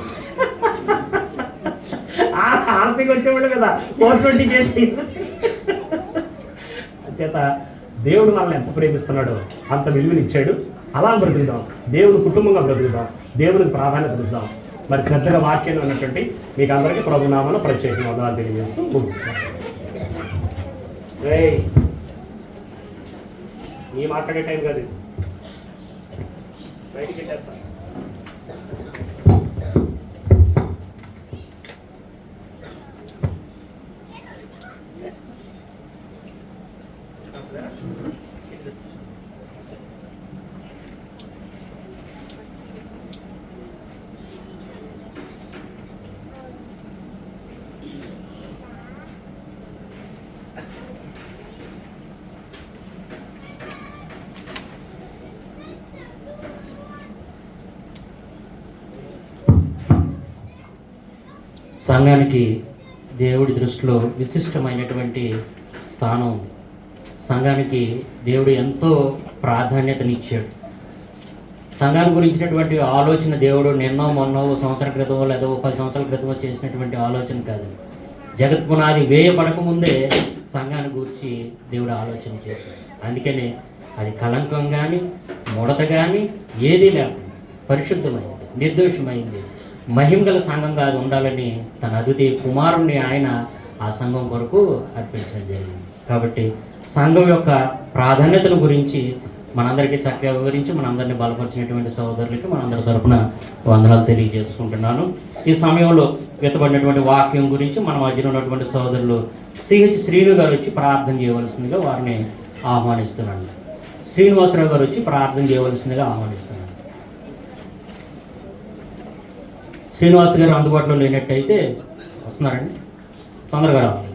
ఆర్సీకి వచ్చేవాళ్ళు కదా 420 కేసు. చేత దేవుడు మనల్ని ఎంత ప్రేమిస్తున్నాడో అంత విలువనిచ్చాడు. అలా బ్రతుకుదాం, దేవుని కుటుంబంగా బ్రతుకుదాం, దేవునికి ప్రాధాన్యత ఇద్దాం. మరి శ్రద్ధగా వాక్యం ఉన్నటువంటి మీకు అందరికీ ప్రభునామాను ప్రత్యేకంగా వందనాలు తెలియజేస్తూ ముగిస్తున్నాను. నీ మాట్లాడే టైం కాదు, బయటికి వెళ్ళేస్తాను. సంఘానికి దేవుడి దృష్టిలో విశిష్టమైనటువంటి స్థానం ఉంది. సంఘానికి దేవుడు ఎంతో ప్రాధాన్యతనిచ్చాడు. సంఘాన్ని గురించినటువంటి ఆలోచన దేవుడు నిన్నో మొన్నో సంవత్సరం క్రితమో లేదా 10 సంవత్సరాల క్రితమో చేసినటువంటి ఆలోచన కాదు. జగత్పునాది వేయబడకముందే సంఘాన్ని గురించి దేవుడు ఆలోచన చేశాడు. అందుకనే అది కలంకం కానీ ముడత కానీ ఏదీ లేకుండా పరిశుద్ధమైంది, నిర్దోషమైంది, మహిమ గల సంఘంగా అది ఉండాలని తన అద్వితీయ కుమారుణ్ణి ఆయన ఆ సంఘం కొరకు అర్పించడం జరిగింది. కాబట్టి సంఘం యొక్క ప్రాధాన్యతను గురించి మనందరికీ చక్కగా వివరించి మనందరినీ బలపరిచినటువంటి సహోదరులకి మనందరి తరపున వందనాలు తెలియజేసుకుంటున్నాను. ఈ సమయంలో వెతబడినటువంటి వాక్యం గురించి మన మధ్యన ఉన్నటువంటి సహోదరులు సిహెచ్ శ్రీను గారు వచ్చి ప్రార్థన చేయవలసిందిగా వారిని ఆహ్వానిస్తున్నాను. శ్రీనివాసరావు గారు వచ్చి ప్రార్థన చేయవలసిందిగా ఆహ్వానిస్తున్నాను. శ్రీనివాస్ గారు అందుబాటులో లేనట్టయితే వస్తున్నారండి, తొందరగా రావాలి.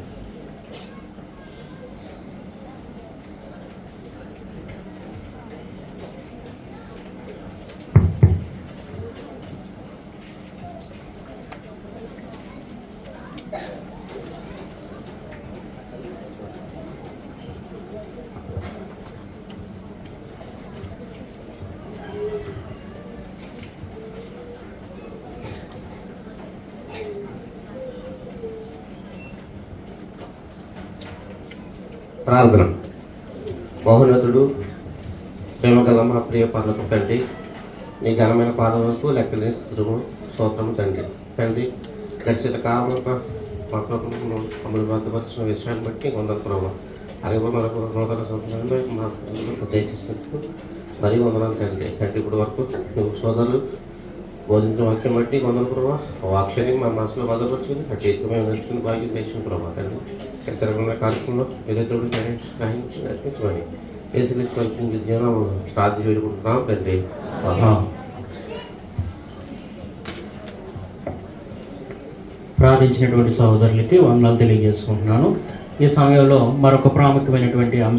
ప్రార్థన. మహోన్నతుడు, ప్రేమ గల మా ప్రియ పర్లకు తండ్రి, నీ ఘనమైన పాదం వరకు లెక్కలేని స్థుతుము స్తోత్రము తండ్రి. తండ్రి, గడిచిన కాలంలో మాకు మమ్మల్ని భద్రపరిచిన విషయాన్ని బట్టి వందలు ప్రభావ, అలాగే మరొక నూతన సంవత్సరంలో మా దయచేసినందుకు మరీ వందనాలు తండ్రి. తండ్రి, ఇప్పుడు వరకు నువ్వు సోదరులు బోధించిన వాక్యం బట్టి వందలు ప్రభావ, వాక్యాన్ని మా మనసులో భద్రపరుచుకుని అటు ఎక్కువ మేము నడుచుకుని భాగ్యం చేసిన ప్రభావ తండ్రి. జరగనున్న కార్యక్రమంలో ఎదురు గ్రహించి నడిపించమని యేసుక్రీస్తు జీవనం ప్రార్థన వేడుకుంటున్నాం తండ్రి. ప్రార్థించినటువంటి సహోదరులకి వందనాలు తెలియజేసుకుంటున్నాను. ఈ సమయంలో మరొక ప్రాముఖ్యమైనటువంటి అంశం